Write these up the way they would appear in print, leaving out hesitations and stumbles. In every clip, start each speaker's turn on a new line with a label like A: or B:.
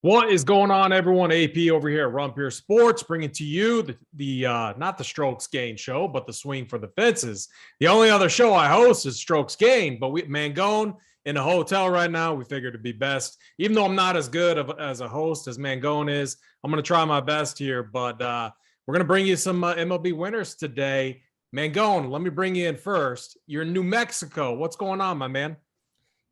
A: What is going on, everyone? AP over here at Rumpier Sports, bringing to you the not the Strokes Gain show, but the Swing for the Fences. The only other show I host is Strokes Gain, but Mangone in a hotel right now. We figured it'd be best, even though I'm not as good as a host as Mangone is. I'm going to try my best here, but we're going to bring you some MLB winners today. Mangone, let me bring you in first. You're in New Mexico. What's going on, my man?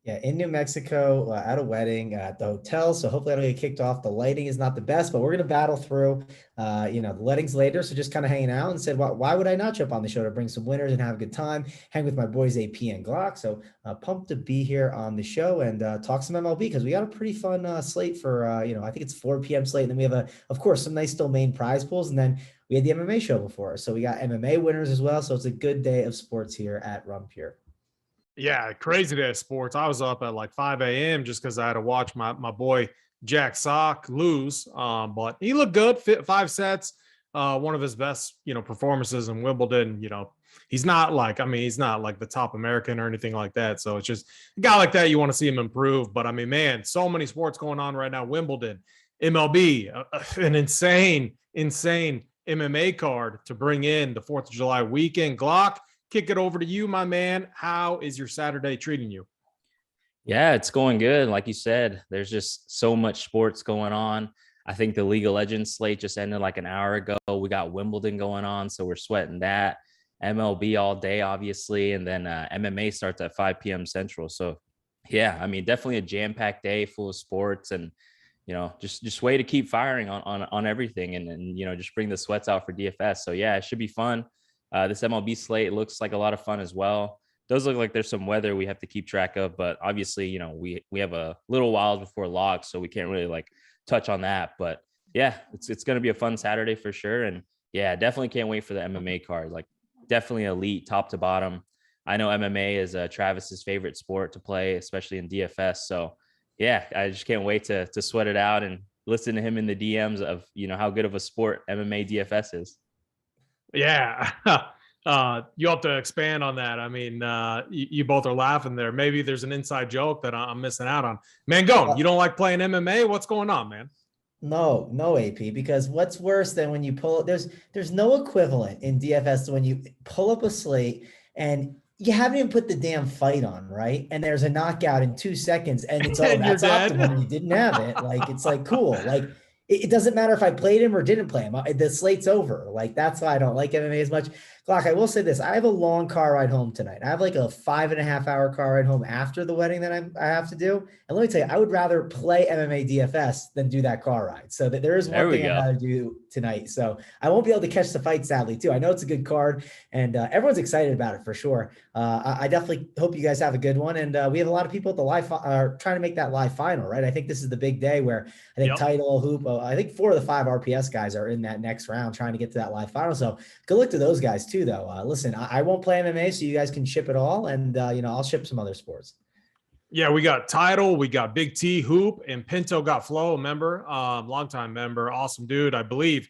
B: Yeah, in New Mexico, at a wedding at the hotel. So hopefully I don't get kicked off. The lighting is not the best, but we're going to battle through. The wedding's later. So just kind of hanging out and said, why would I not jump on the show to bring some winners and have a good time, hang with my boys AP and Glock. So pumped to be here on the show and talk some MLB because we got a pretty fun slate for, I think it's 4 p.m. slate. And then we have, of course, some nice still main prize pools. And then we had the MMA show before. So we got MMA winners as well. So it's a good day of sports here at Rumpier.
A: Yeah, crazy day of sports. I was up at like 5 a.m. just because I had to watch my boy Jack Sock lose. But he looked good, 5 sets. One of his best, performances in Wimbledon. He's not like the top American or anything like that. So it's just a guy like that, you want to see him improve. But I mean, man, so many sports going on right now. Wimbledon, MLB, an insane MMA card to bring in the 4th of July weekend. Glock, kick it over to you, my man. How is your Saturday treating you?
C: Yeah, it's going good. Like you said, there's just so much sports going on. I think the League of Legends slate just ended like an hour ago. We got Wimbledon going on, so we're sweating that. MLB all day, obviously, and then MMA starts at 5 p.m. Central. So, yeah, I mean, definitely a jam-packed day full of sports, and just way to keep firing on everything, and just bring the sweats out for DFS. So, yeah, it should be fun. This MLB slate looks like a lot of fun as well. Does look like there's some weather we have to keep track of, but obviously, we have a little while before locks, so we can't really touch on that. But yeah, it's going to be a fun Saturday for sure. And yeah, definitely can't wait for the MMA card. Definitely elite top to bottom. I know MMA is Travis's favorite sport to play, especially in DFS. So yeah, I just can't wait to sweat it out and listen to him in the DMs of, how good of a sport MMA DFS is.
A: Yeah. You have to expand on that. I mean, you both are laughing there. Maybe there's an inside joke that I'm missing out on. Mangone, you don't like playing MMA? What's going on, man?
B: No, AP, because what's worse than when you pull, there's no equivalent in DFS to when you pull up a slate and you haven't even put the damn fight on, right? And there's a knockout in 2 seconds and it's all that's optimum. You didn't have it. It's cool. It doesn't matter if I played him or didn't play him. The slate's over. That's why I don't like MMA as much. Glock, I will say this. I have a long car ride home tonight. I have a 5.5-hour car ride home after the wedding that I have to do. And let me tell you, I would rather play MMA DFS than do that car ride. So there is one thing I got to do tonight. So I won't be able to catch the fight, sadly, too. I know it's a good card, and everyone's excited about it for sure. I definitely hope you guys have a good one. And we have a lot of people at the live trying to make that live final, right? I think this is the big day where I think Title, Hoop, I think 4 of the 5 RPS guys are in that next round trying to get to that live final. So good luck to those guys too, though. Listen, I won't play MMA, so you guys can ship it all, and I'll ship some other sports.
A: Yeah, we got Title, we got Big T, Hoop, and Pinto got Flow, a member, longtime member, awesome dude, I believe,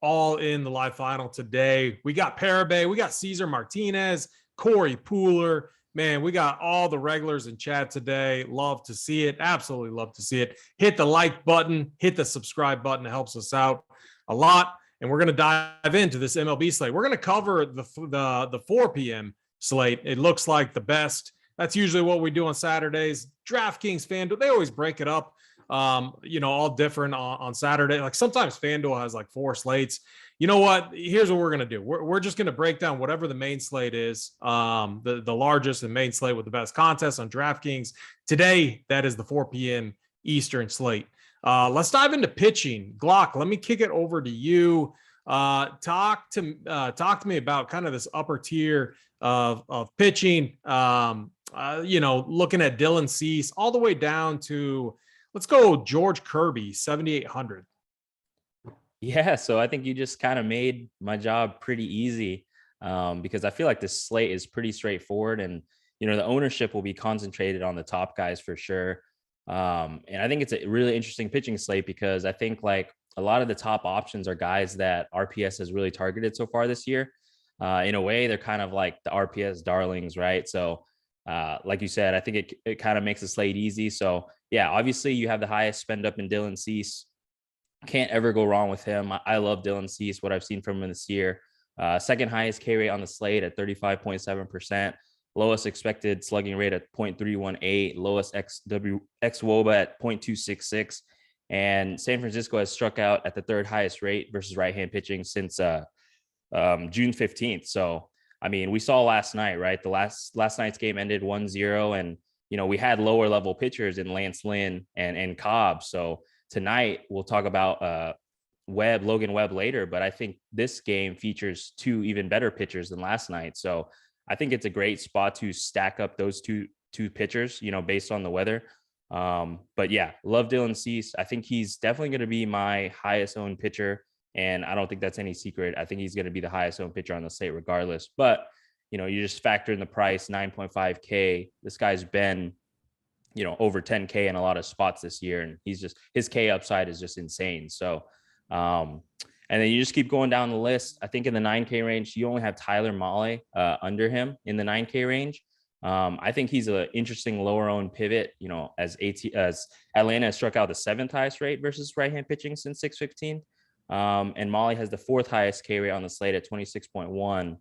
A: all in the live final today. We got Parabay, we got Cesar Martinez, Corey Pooler. Man, we got all the regulars in chat today. Love to see it. Absolutely love to see it. Hit the like button, hit the subscribe button. It helps us out a lot. And we're going to dive into this MLB slate. We're going to cover the 4 p.m. slate. It looks like the best. That's usually what we do on Saturdays. DraftKings, FanDuel, they always break it up, all different on Saturday. Sometimes FanDuel has 4 slates. You know what? Here's what we're going to do. We're just going to break down whatever the main slate is, the largest and main slate with the best contests on DraftKings. Today, that is the 4 p.m. Eastern slate. Let's dive into pitching. Glock, let me kick it over to you. Talk to me about kind of this upper tier of pitching. Looking at Dylan Cease all the way down to, let's go George Kirby, 7,800.
C: Yeah, so I think you just kind of made my job pretty easy because I feel like this slate is pretty straightforward, and the ownership will be concentrated on the top guys for sure. And I think it's a really interesting pitching slate because I think a lot of the top options are guys that RPS has really targeted so far this year. In a way, they're kind of like the RPS darlings, right? So Like you said, I think it kind of makes the slate easy. So yeah, obviously you have the highest spend up in Dylan Cease. Can't ever go wrong with him. I love Dylan Cease, what I've seen from him this year. Second highest K rate on the slate at 35.7%. Lowest expected slugging rate at 0.318. Lowest xWOBA at 0.266. And San Francisco has struck out at the third highest rate versus right-hand pitching since June 15th. So, I mean, we saw last night, right? The last night's game ended 1-0, and we had lower level pitchers in Lance Lynn and Cobb. So tonight we'll talk about Logan Webb later, but I think this game features two even better pitchers than last night. So I think it's a great spot to stack up those two pitchers, based on the weather. But yeah, love Dylan Cease. I think he's definitely going to be my highest owned pitcher. And I don't think that's any secret. I think he's going to be the highest owned pitcher on the slate regardless. But, you just factor in the price, 9.5K. This guy's been, over 10K in a lot of spots this year. And his K upside is just insane. So, and then you just keep going down the list. I think in the 9K range, you only have Tyler Mahle under him in the 9K range. I think he's an interesting lower owned pivot, as Atlanta has struck out the 7th highest rate versus right-hand pitching since 6/15. And Mahle has the 4th highest K rate on the slate at 26.1.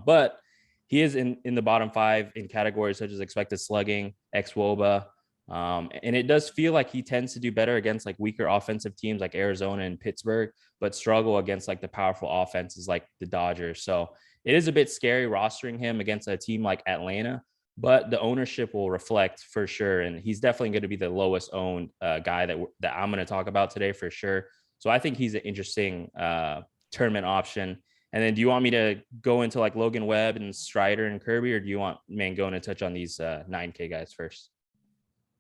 C: But he is in the bottom 5 in categories such as expected slugging, xWOBA. And it does feel like he tends to do better against like weaker offensive teams like Arizona and Pittsburgh, but struggle against like the powerful offenses like the Dodgers. So it is a bit scary rostering him against a team like Atlanta, but the ownership will reflect for sure. And he's definitely going to be the lowest owned guy that I'm going to talk about today for sure. So I think he's an interesting tournament option. And then do you want me to go into like Logan Webb and Strider and Kirby, or do you want Mangone to touch on these 9K guys first?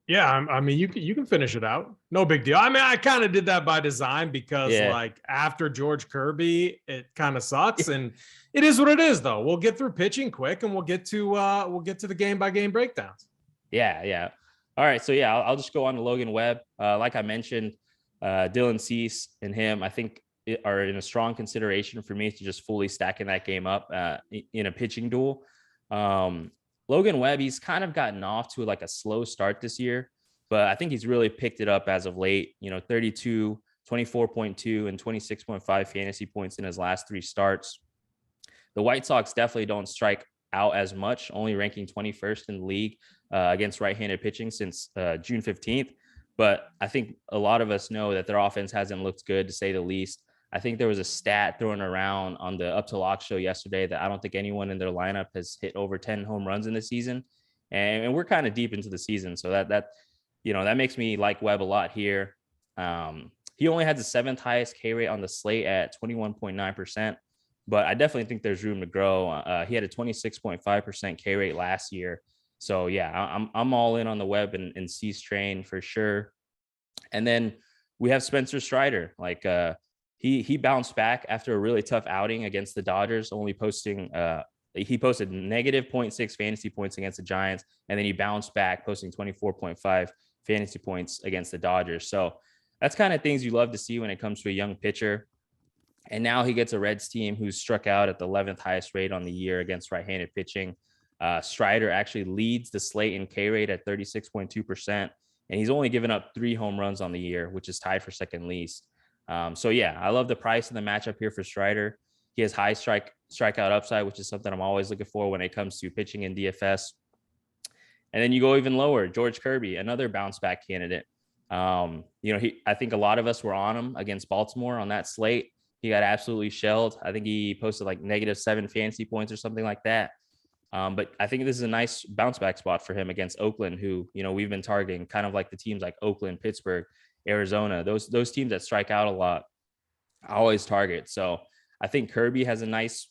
A: Yeah, I mean, you can finish it out. No big deal. I mean, I kind of did that by design because like after George Kirby, it kind of sucks, and it is what it is. Though we'll get through pitching quick, and we'll get to the game by game breakdowns.
C: Yeah. All right, so yeah, I'll just go on to Logan Webb. Like I mentioned, Dylan Cease and him, I think, are in a strong consideration for me to just fully stacking that game up in a pitching duel. Logan Webb, he's kind of gotten off to like a slow start this year, but I think he's really picked it up as of late. 32, 24.2, and 26.5 fantasy points in his last 3 starts. The White Sox definitely don't strike out as much, only ranking 21st in the league against right-handed pitching since June 15th. But I think a lot of us know that their offense hasn't looked good, to say the least. I think there was a stat thrown around on the Up to Lock show yesterday that I don't think anyone in their lineup has hit over 10 home runs in the season. And we're kind of deep into the season. So that makes me like Webb a lot here. He only had the 7th highest K rate on the slate at 21.9%, but I definitely think there's room to grow. He had a 26.5% K rate last year. So yeah, I'm all in on the Webb and Cease train for sure. And then we have Spencer Strider. Like, he bounced back after a really tough outing against the Dodgers, only posting he posted negative 0.6 fantasy points against the Giants, and then he bounced back, posting 24.5 fantasy points against the Dodgers. So that's kind of things you love to see when it comes to a young pitcher. And now he gets a Reds team who's struck out at the 11th highest rate on the year against right-handed pitching. Strider actually leads the slate in K rate at 36.2%, and he's only given up 3 home runs on the year, which is tied for second least. So yeah, I love the price and the matchup here for Strider. He has high strikeout upside, which is something I'm always looking for when it comes to pitching in DFS. And then you go even lower, George Kirby, another bounce back candidate. I think a lot of us were on him against Baltimore on that slate. He got absolutely shelled. I think he posted like -7 fantasy points or something like that. But I think this is a nice bounce back spot for him against Oakland, who, we've been targeting, kind of like the teams like Oakland, Pittsburgh, Arizona, those teams that strike out a lot, I always target. So I think Kirby has a nice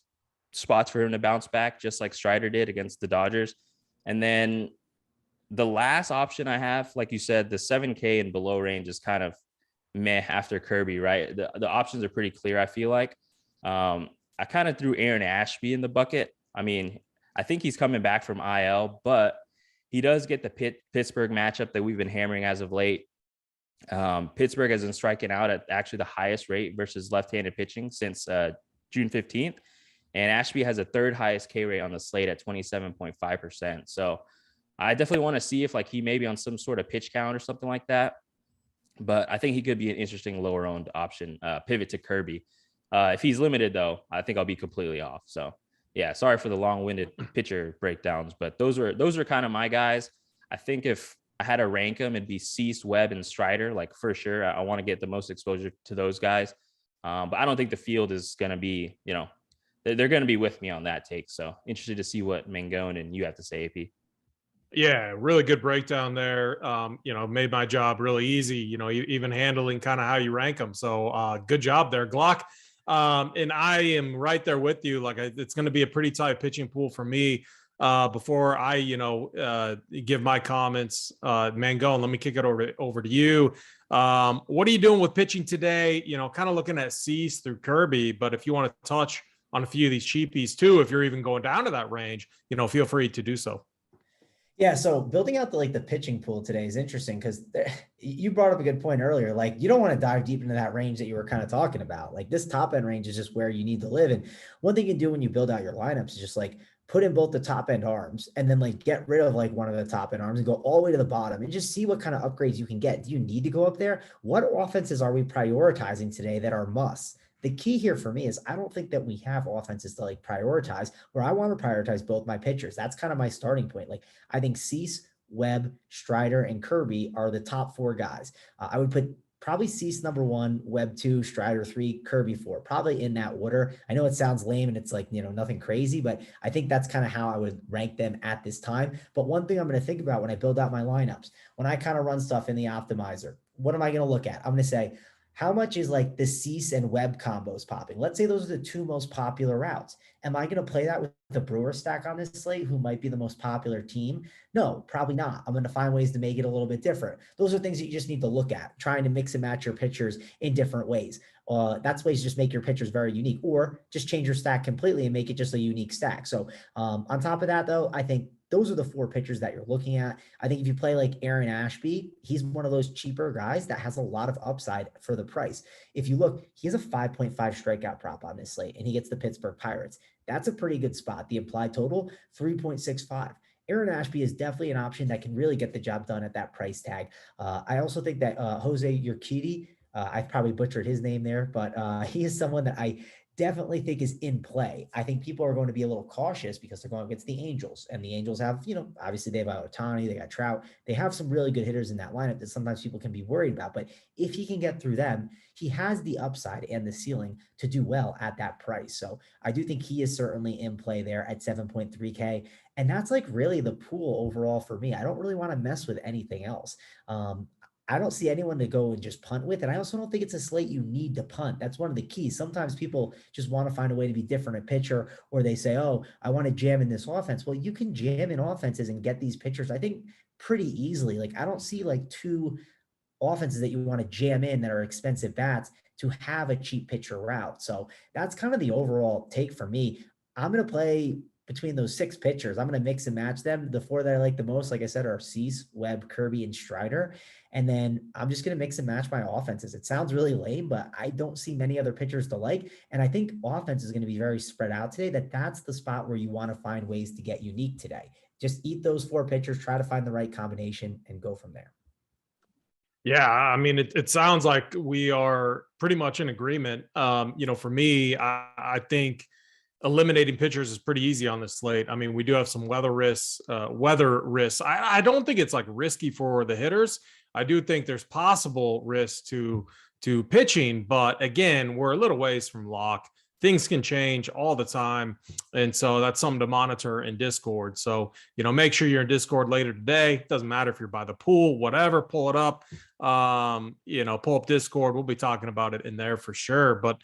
C: spot for him to bounce back, just like Strider did against the Dodgers. And then the last option I have, like you said, the 7K and below range is kind of meh after Kirby, right? The options are pretty clear, I feel like. I kind of threw Aaron Ashby in the bucket. I mean, I think he's coming back from IL, but he does get the Pittsburgh matchup that we've been hammering as of late. Pittsburgh has been striking out at actually the highest rate versus left-handed pitching since June 15th. And Ashby has a third highest K rate on the slate at 27.5%. So I definitely want to see if like he may be on some sort of pitch count or something like that. But I think he could be an interesting lower owned option, pivot to Kirby. If he's limited though, I think I'll be completely off. So yeah, sorry for the long-winded pitcher breakdowns, but those are kind of my guys. I think if I had to rank them, it'd be Cease, Webb, and Strider. Like for sure, I want to get the most exposure to those guys. But I don't think the field is going to be, they're going to be with me on that take. So interested to see what Mangone and you have to say, AP.
A: Yeah, really good breakdown there. Made my job really easy, even handling kind of how you rank them. So good job there, Glock. And I am right there with you. Like it's going to be a pretty tight pitching pool for me. Before I, give my comments, Mangone, let me kick it over to you. What are you doing with pitching today? Kind of looking at Cease through Kirby, but if you want to touch on a few of these cheapies too, if you're even going down to that range, feel free to do so.
B: Yeah, so building out the pitching pool today is interesting because you brought up a good point earlier. Like you don't want to dive deep into that range that you were kind of talking about. Like this top end range is just where you need to live. And one thing you can do when you build out your lineups is just like put in both the top end arms and then like get rid of like one of the top end arms and go all the way to the bottom and just see what kind of upgrades you can get. Do you need to go up there? What offenses are we prioritizing today that are musts? The key here for me is I don't think that we have offenses to like prioritize where I want to prioritize both my pitchers. That's kind of my starting point. Like I think Cease, Webb, Strider, and Kirby are the top four guys. I would put probably Cease number 1, Webb 2, Strider 3, Kirby 4, probably in that order. I know it sounds lame and it's like, nothing crazy, but I think that's kind of how I would rank them at this time. But one thing I'm going to think about when I build out my lineups, when I kind of run stuff in the optimizer, what am I going to look at? I'm going to say, how much is like the Cease and Webb combos popping? Let's say those are the two most popular routes. Am I going to play that with the Brewers stack on this slate, who might be the most popular team? No, probably not. I'm going to find ways to make it a little bit different. Those are things that you just need to look at, trying to mix and match your pitchers in different ways. That's ways to just make your pitchers very unique, or just change your stack completely and make it just a unique stack. So on top of that, though, I think those are the 4 pitchers that you're looking at. I think if you play like Aaron Ashby, he's one of those cheaper guys that has a lot of upside for the price. If you look, he has a 5.5 strikeout prop on this slate, and he gets the Pittsburgh Pirates. That's a pretty good spot. The implied total, 3.65. Aaron Ashby is definitely an option that can really get the job done at that price tag. I also think that Jose Urquidy, I've probably butchered his name there, but he is someone that I definitely think is in play. I think people are going to be a little cautious because they're going against the Angels, and the Angels have, obviously they have Ohtani, they got Trout, they have some really good hitters in that lineup that sometimes people can be worried about. But if he can get through them, he has the upside and the ceiling to do well at that price. So I do think he is certainly in play there at 7.3K. And that's like really the pool overall for me. I don't really want to mess with anything else. I don't see anyone to go and just punt with. And I also don't think it's a slate you need to punt. That's one of the keys. Sometimes people just want to find a way to be different at pitcher, or they say, oh, I want to jam in this offense. Well, you can jam in offenses and get these pitchers, I think, pretty easily. Like I don't see like 2 offenses that you want to jam in that are expensive bats to have a cheap pitcher route. So that's kind of the overall take for me. I'm going to play between those 6 pitchers. I'm going to mix and match them. The 4 that I like the most, like I said, are Cease, Webb, Kirby, and Strider. And then I'm just going to mix and match my offenses. It sounds really lame, but I don't see many other pitchers to like. And I think offense is going to be very spread out today. That's the spot where you want to find ways to get unique today. Just eat those 4 pitchers, try to find the right combination, and go from there.
A: Yeah, I mean, it sounds like we are pretty much in agreement. For me, I think eliminating pitchers is pretty easy on this slate. I mean, we do have some weather risks. I don't think it's like risky for the hitters. I do think there's possible risk to pitching, but again, we're a little ways from lock. Things can change all the time. And so that's something to monitor in Discord. So, make sure you're in Discord later today. Doesn't matter if you're by the pool, whatever, pull it up, pull up Discord. We'll be talking about it in there for sure. But,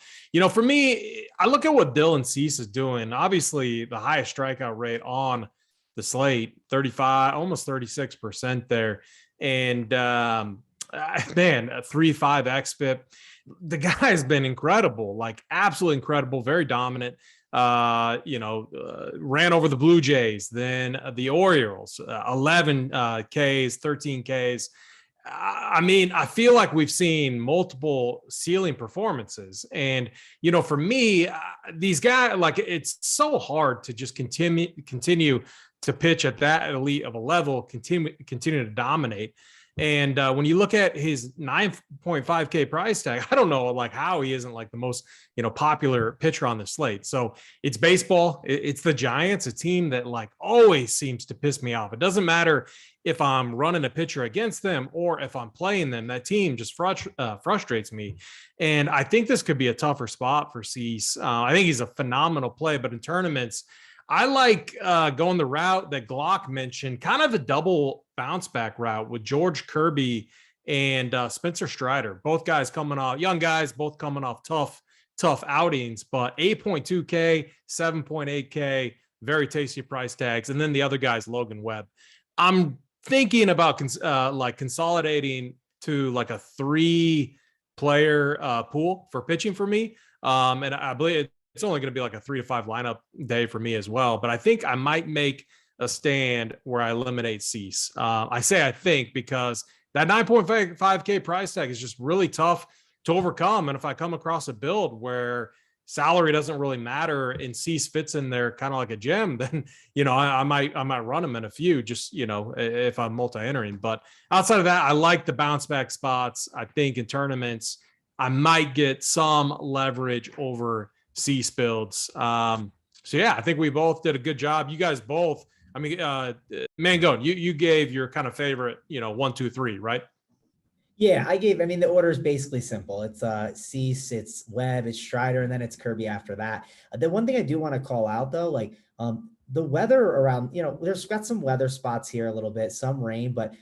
A: for me, I look at what Dylan Cease is doing. Obviously the highest strikeout rate on the slate, 35, almost 36% there. And, man, a 3.5 xFIP. The guy's been incredible, like absolutely incredible, very dominant. Ran over the Blue Jays, then the Orioles, 11 Ks, 13 Ks. I mean, I feel like we've seen multiple ceiling performances. And, for me, these guys, like, it's so hard to just continue to pitch at that elite of a level, continue to dominate. And when you look at his 9.5K price tag, I don't know like how he isn't like the most, popular pitcher on the slate. So it's baseball. It's the Giants, a team that like always seems to piss me off. It doesn't matter if I'm running a pitcher against them or if I'm playing them. That team just frustrates me. And I think this could be a tougher spot for Cease. I think he's a phenomenal play, but in tournaments, I like going the route that Glock mentioned, kind of a double bounce back route with George Kirby and Spencer Strider. Both guys coming off, young guys, both coming off tough outings, but 8.2K, 7.8K, very tasty price tags. And then the other guy's Logan Webb. I'm thinking about like consolidating to like a 3-player pool for pitching for me. And I believe it's only going to be like a 3 to 5 lineup day for me as well. But I think I might make a stand where I eliminate Cease. I say I think because that 9.5K price tag is just really tough to overcome. And if I come across a build where salary doesn't really matter and Cease fits in there kind of like a gem, then, I might run him in a few just, if I'm multi-entering. But outside of that, I like the bounce back spots. I think in tournaments, I might get some leverage over Cease builds. So yeah, I think we both did a good job. You guys both, I mean, Mangone, you gave your kind of favorite, 1, 2, 3, right?
B: Yeah, the order is basically simple. It's Cease, it's Webb, it's Strider, and then it's Kirby after that. The one thing I do want to call out though, like the weather around, there's got some weather spots here a little bit, some rain, but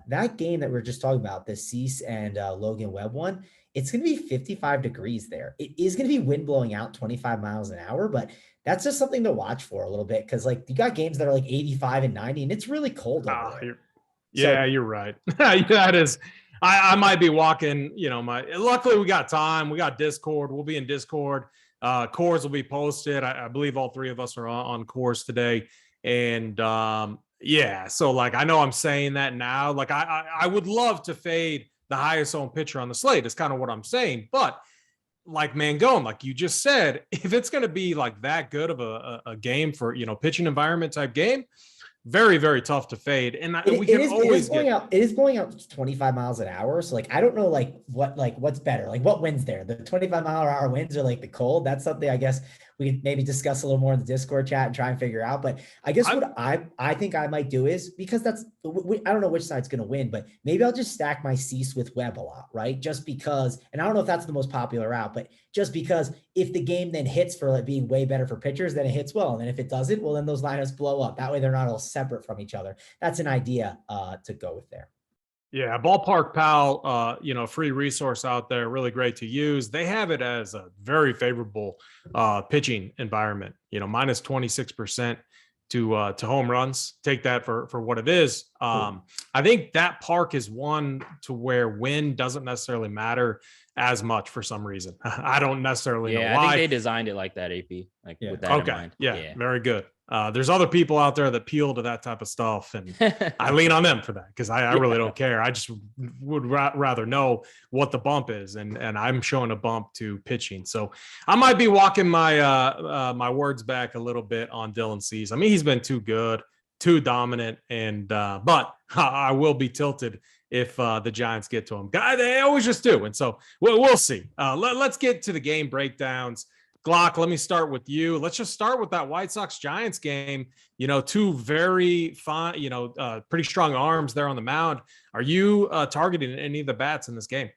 B: that game that we are just talking about, the Cease and Logan Webb one, it's going to be 55 degrees there. It is going to be wind blowing out 25 miles an hour, but that's just something to watch for a little bit. Cause like you got games that are like 85 and 90 and it's really cold over there.
A: You're right. That is, I might be walking, luckily we got time. We got Discord. We'll be in Discord. Cores will be posted. I believe all 3 of us are on Cores today. And so like, I know I'm saying that now, like I would love to fade the highest owned pitcher on the slate is kind of what I'm saying. But like Mangone, like you just said, if it's going to be like that good of a game for, pitching environment type game, very, very tough to fade. And we can always
B: get out. It is going out 25 miles an hour. So like, I don't know, what's better, like what wins there, the 25-mile-an-hour winds or like the cold. That's something I guess we could maybe discuss a little more in the Discord chat and try and figure out. But I guess what I think I might do is, because I don't know which side's going to win, but maybe I'll just stack my Cease with Webb a lot, right? Just because, and I don't know if that's the most popular route, but just because if the game then hits for like being way better for pitchers, then it hits well. And then if it doesn't, well, then those lineups blow up. That way they're not all separate from each other. That's an idea to go with there.
A: Yeah, Ballpark Pal, free resource out there, really great to use. They have it as a very favorable pitching environment, minus 26% to home runs. Take that for what it is. I think that park is one to where wind doesn't necessarily matter as much for some reason. I don't necessarily know why.
C: I think they designed it like that, AP, with that in mind.
A: Yeah, very good. There's other people out there that appeal to that type of stuff, and I lean on them for that because I really don't care. I just would rather know what the bump is, and I'm showing a bump to pitching. So I might be walking my my words back a little bit on Dylan Cease. I mean, he's been too good, too dominant, and but I will be tilted if the Giants get to him. They always just do, and so we'll see. Let's get to the game breakdowns. Glock, let me start with you. Let's just start with that White Sox-Giants game. Two very fine, pretty strong arms there on the mound. Are you targeting any of the bats in this game?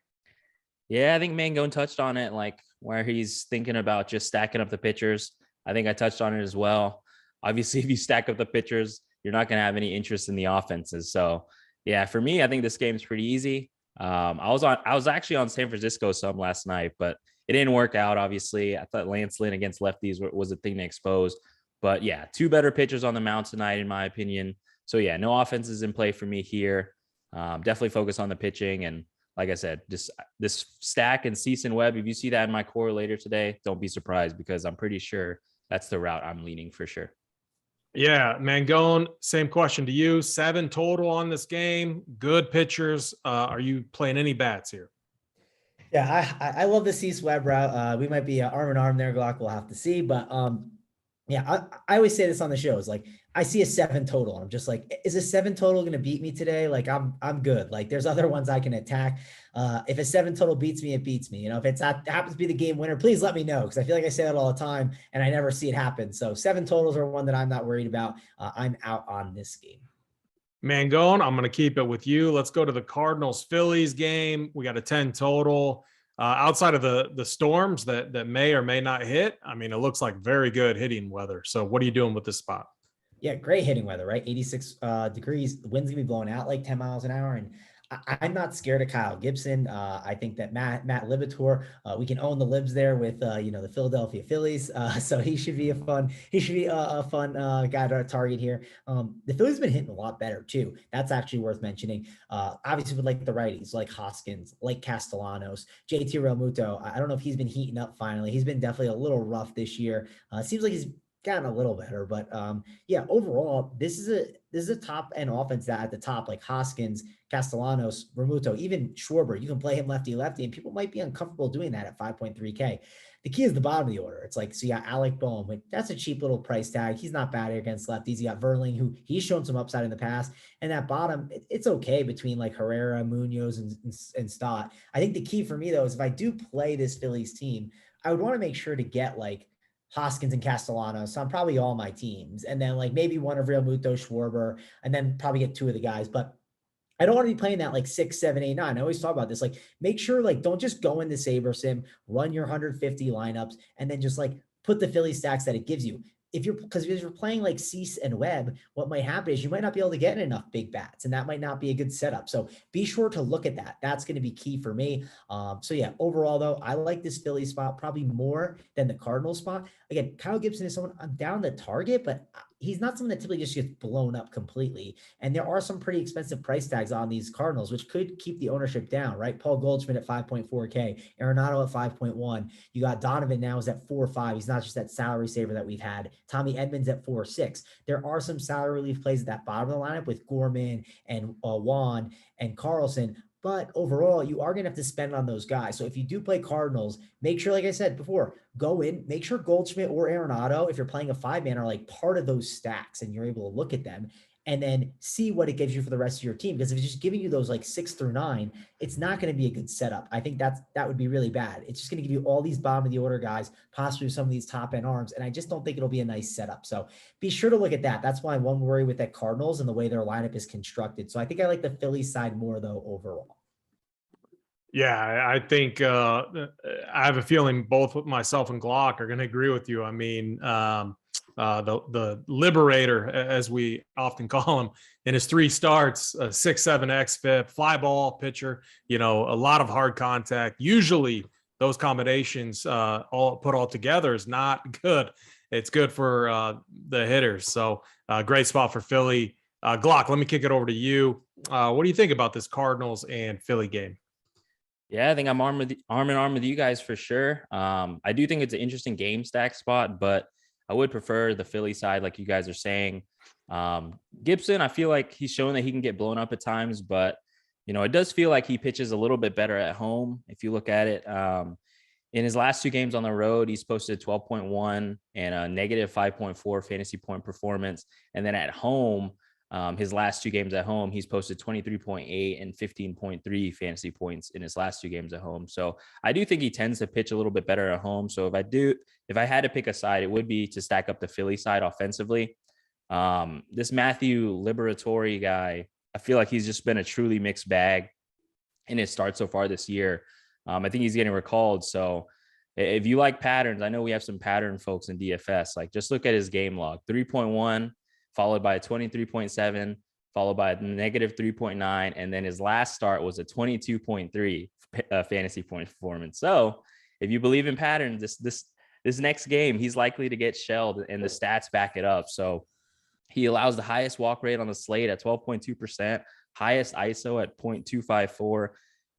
C: Yeah, I think Mangone touched on it, like where he's thinking about just stacking up the pitchers. I think I touched on it as well. Obviously, if you stack up the pitchers, you're not going to have any interest in the offenses. So, yeah, for me, I think this game's pretty easy. I was actually on San Francisco some last night, but it didn't work out, obviously. I thought Lance Lynn against lefties was a thing to expose. But, yeah, 2 better pitchers on the mound tonight, in my opinion. So, yeah, no offenses in play for me here. Definitely focus on the pitching. And like I said, just this stack and Cease and Webb, if you see that in my core later today, don't be surprised because I'm pretty sure that's the route I'm leaning for sure.
A: Yeah, Mangone, same question to you. 7 total on this game. Good pitchers. Are you playing any bats here?
B: Yeah, I love the C-Swab route. We might be arm in arm there, Glock. We'll have to see. But yeah, I always say this on the shows. Like, I see a 7 total. I'm just like, is a 7 total going to beat me today? Like, I'm good. Like, there's other ones I can attack. If a 7 total beats me, it beats me. You know, if it's not happens to be the game winner, please let me know, because I feel like I say that all the time and I never see it happen. So 7 totals are one that I'm not worried about. I'm out on this game.
A: Mangone, I'm going to keep it with you. Let's go to the Cardinals Phillies game. We got a 10 total. Outside of the storms that may or may not hit, I mean, it looks like very good hitting weather. So what are you doing with this spot?
B: Yeah, great hitting weather, right? 86 degrees. The wind's gonna be blowing out like 10 miles an hour. And I'm not scared of Kyle Gibson. I think that Matt Libator, we can own the libs there with the Philadelphia Phillies. So he should be a fun guy to target here. The Phillies have been hitting a lot better too. That's actually worth mentioning. Obviously with like the righties, like Hoskins, like Castellanos, JT Realmuto. I don't know if he's been heating up finally. He's been definitely a little rough this year. Seems like he's gotten a little better, but yeah, overall, this is a top end offense that at the top, like Hoskins, Castellanos, Remuto, even Schwarber, you can play him lefty, and people might be uncomfortable doing that at 5.3K. The key is the bottom of the order. It's like, so you got Alec Boehm, that's a cheap little price tag. He's not bad against lefties. You got Verling, who he's shown some upside in the past, and that bottom, it's okay between like Herrera, Munoz, and Stott. I think the key for me though is if I do play this Phillies team, I would want to make sure to get like Hoskins and Castellanos on probably all my teams. And then like maybe one of Real Muto, Schwarber, and then probably get 2 of the guys. But I don't want to be playing that like 6, 7, 8, 9. I always talk about this. Like, make sure, like, don't just go into Saber Sim, run your 150 lineups, and then just like put the Philly stacks that it gives you. If you're playing like Cease and Webb, what might happen is you might not be able to get enough big bats, and that might not be a good setup. So be sure to look at that. That's going to be key for me. So yeah, overall though, I like this Philly spot probably more than the Cardinals spot. Again, Kyle Gibson is someone I'm down to target, but he's not someone that typically just gets blown up completely. And there are some pretty expensive price tags on these Cardinals, which could keep the ownership down, right? Paul Goldschmidt at 5.4K, Arenado at 5.1. You got Donovan now is at 4.5. He's not just that salary saver that we've had. Tommy Edmonds at 4.6. There are some salary relief plays at that bottom of the lineup with Gorman and Juan and Carlson. But overall, you are going to have to spend on those guys. So if you do play Cardinals, make sure, like I said before, go in, make sure Goldschmidt or Arenado, if you're playing a 5-man, are like part of those stacks and you're able to look at them and then see what it gives you for the rest of your team. Because if it's just giving you those like 6 through 9, it's not going to be a good setup. I think that would be really bad. It's just going to give you all these bottom of the order guys, possibly some of these top end arms. And I just don't think it'll be a nice setup. So be sure to look at that. That's why one worry with that Cardinals and the way their lineup is constructed. So I think I like the Phillies side more though overall.
A: Yeah, I think I have a feeling both myself and Glock are going to agree with you. I mean, the Liberator, as we often call him, in his 3 starts, 6.7 xFIP, fly ball pitcher, a lot of hard contact. Usually those combinations all together is not good. It's good for the hitters. So great spot for Philly. Glock, let me kick it over to you. What do you think about this Cardinals and Philly game?
C: Yeah, I think I'm arm in arm with you guys for sure. I do think it's an interesting game stack spot, but I would prefer the Philly side, like you guys are saying. Gibson, I feel like he's shown that he can get blown up at times, but it does feel like he pitches a little bit better at home. If you look at it, in his last 2 games on the road, he's posted 12.1 and a negative 5.4 fantasy point performance. And then at home, his last 2 games at home, he's posted 23.8 and 15.3 fantasy points in his last 2 games at home. So I do think he tends to pitch a little bit better at home. So if I had to pick a side, it would be to stack up the Philly side offensively. This Matthew Liberatore guy, I feel like he's just been a truly mixed bag in his start so far this year. I think he's getting recalled. So if you like patterns, I know we have some pattern folks in DFS, like just look at his game log, 3.1, followed by a 23.7, followed by a negative 3.9. And then his last start was a 22.3 fantasy point performance. So if you believe in patterns, this next game, he's likely to get shelled and the stats back it up. So he allows the highest walk rate on the slate at 12.2%, highest ISO at 0.254,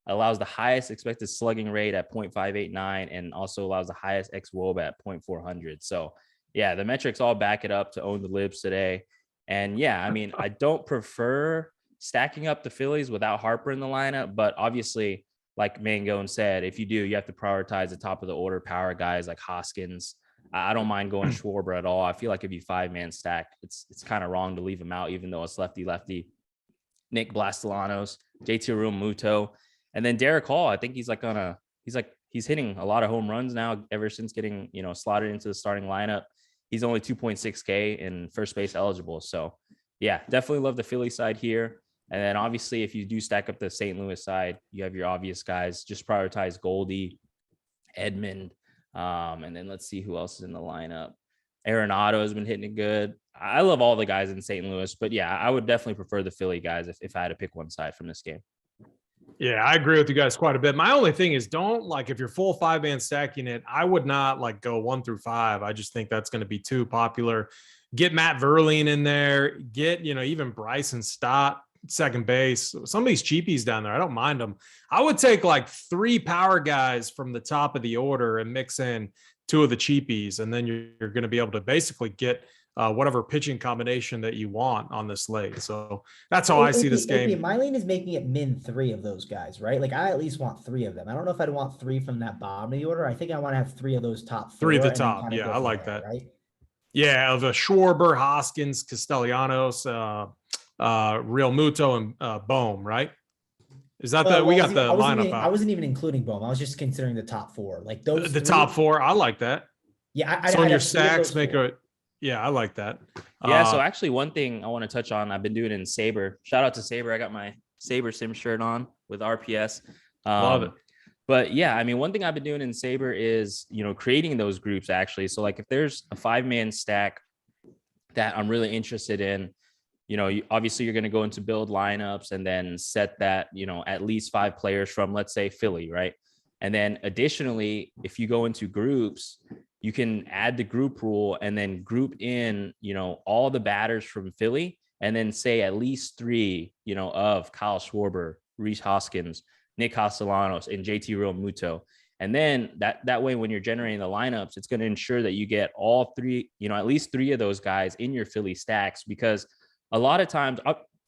C: allows the highest expected slugging rate at 0.589, and also allows the highest xWOB at 0.400. So Yeah, the metrics all back it up to own the libs today. And yeah, I mean, I don't prefer stacking up the Phillies without Harper in the lineup, but obviously, like Mangone said, if you do, you have to prioritize the top of the order power guys like Hoskins. I don't mind going Schwarber at all. I feel like if you 5-man stack, it's kind of wrong to leave him out, even though it's lefty. Nick Blastellanos, JT Realmuto, and then Derek Hall. I think he's hitting a lot of home runs now ever since getting, slotted into the starting lineup. He's only 2.6K in first base eligible. So yeah, definitely love the Philly side here. And then obviously if you do stack up the St. Louis side, you have your obvious guys. Just prioritize Goldie, Edmund, and then let's see who else is in the lineup. Arenado has been hitting it good. I love all the guys in St. Louis, but yeah, I would definitely prefer the Philly guys if I had to pick one side from this game.
A: Yeah, I agree with you guys quite a bit. My only thing is if you're full 5-man stacking it, I would not go 1 through 5. I just think that's going to be too popular. Get Matt Verlaine in there, get, even Bryson Stott, second base. Some of these cheapies down there, I don't mind them. I would take 3 power guys from the top of the order and mix in 2 of the cheapies. And then you're going to be able to basically get whatever pitching combination that you want on this slate. So that's how I see this game.
B: My lane is making it min 3 of those guys, right? I at least want 3 of them. I don't know if I'd want 3 from that bottom of the order. I think I want to have 3 of those top 4.
A: 3 at the top. Yeah, I like that. Right? Yeah, of a Schwarber, Hoskins, Castellanos, Realmuto, and Bohm, right? Is that we got the lineup out?
B: I wasn't even including Bohm. I was just considering the top 4. Those.
A: The top 4. I like that.
B: Yeah.
A: So on your stacks, make a. Yeah, I like that.
C: Yeah. So actually, one thing I want to touch on, I've been doing in Saber. Shout out to Saber. I got my Saber Sim shirt on with RPS.
A: Love it.
C: But yeah, I mean, one thing I've been doing in Saber is, creating those groups actually. So if there's a 5-man stack that I'm really interested in, obviously you're going to go into build lineups and then set that, at least 5 players from, let's say, Philly, right? And then additionally, if you go into groups, you can add the group rule and then group in, all the batters from Philly and then say at least 3, of Kyle Schwarber, Rhys Hoskins, Nick Castellanos, and JT Realmuto. And then that way, when you're generating the lineups, it's going to ensure that you get all 3, at least 3 of those guys in your Philly stacks, because a lot of times,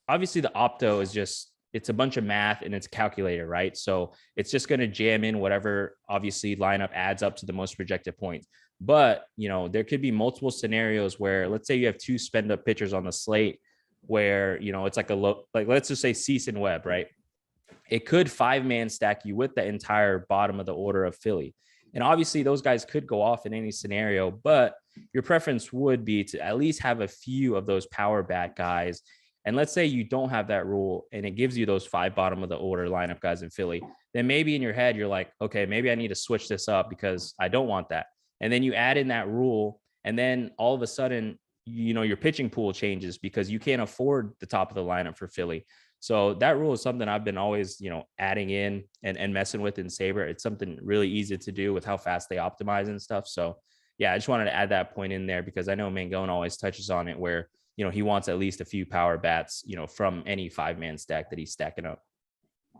C: obviously the opto is it's a bunch of math and it's a calculator, right? So it's just going to jam in whatever obviously lineup adds up to the most projected points. But, there could be multiple scenarios where, let's say you have 2 spend up pitchers on the slate where, it's let's just say Cease and Webb, right? It could 5-man stack you with the entire bottom of the order of Philly. And obviously those guys could go off in any scenario, but your preference would be to at least have a few of those power bat guys. And let's say you don't have that rule and it gives you those 5 bottom of the order lineup guys in Philly, then maybe in your head, you're like, okay, maybe I need to switch this up because I don't want that. And then you add in that rule. And then all of a sudden, your pitching pool changes because you can't afford the top of the lineup for Philly. So that rule is something I've been always, adding in and messing with in Saber. It's something really easy to do with how fast they optimize and stuff. So yeah, I just wanted to add that point in there because I know Mangone always touches on it where, he wants at least a few power bats, from any 5-man stack that he's stacking up.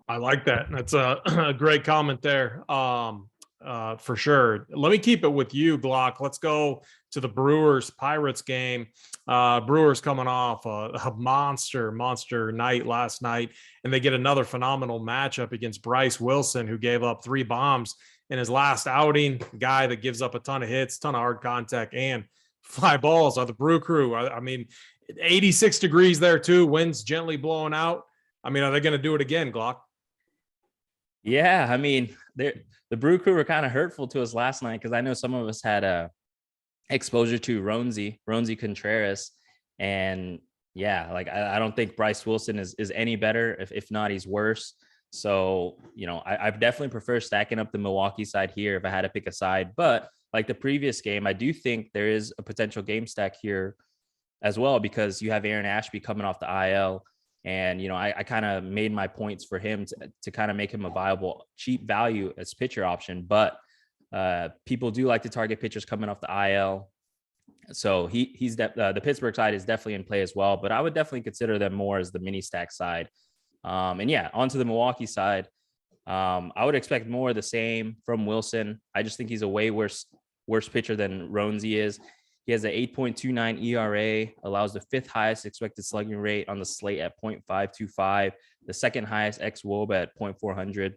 A: I like that. That's a great comment there. For sure. Let me keep it with you, Glock. Let's go to the Brewers Pirates game. Brewers coming off a monster night last night, and they get another phenomenal matchup against Bryce Wilson, who gave up 3 bombs in his last outing. Guy that gives up a ton of hits, ton of hard contact, and fly balls. Are the Brew Crew? I mean, 86 degrees there too. Winds gently blowing out. I mean, are they going to do it again, Glock?
C: Yeah, I mean, the Brew Crew were kind of hurtful to us last night because I know some of us had exposure to Ronzi Contreras, and yeah, I don't think Bryce Wilson is any better. If not, he's worse. So I definitely prefer stacking up the Milwaukee side here if I had to pick a side. But like the previous game, I do think there is a potential game stack here as well because you have Aaron Ashby coming off the IL. And, I kind of made my points for him to kind of make him a viable, cheap value as pitcher option. But people do like to target pitchers coming off the IL. So he's the Pittsburgh side is definitely in play as well. But I would definitely consider them more as the mini stack side. And yeah, onto the Milwaukee side. I would expect more of the same from Wilson. I just think he's a way worse pitcher than Ronzi is. He has an 8.29 ERA, allows the 5th highest expected slugging rate on the slate at 0.525, the 2nd highest xWOB at 0.400,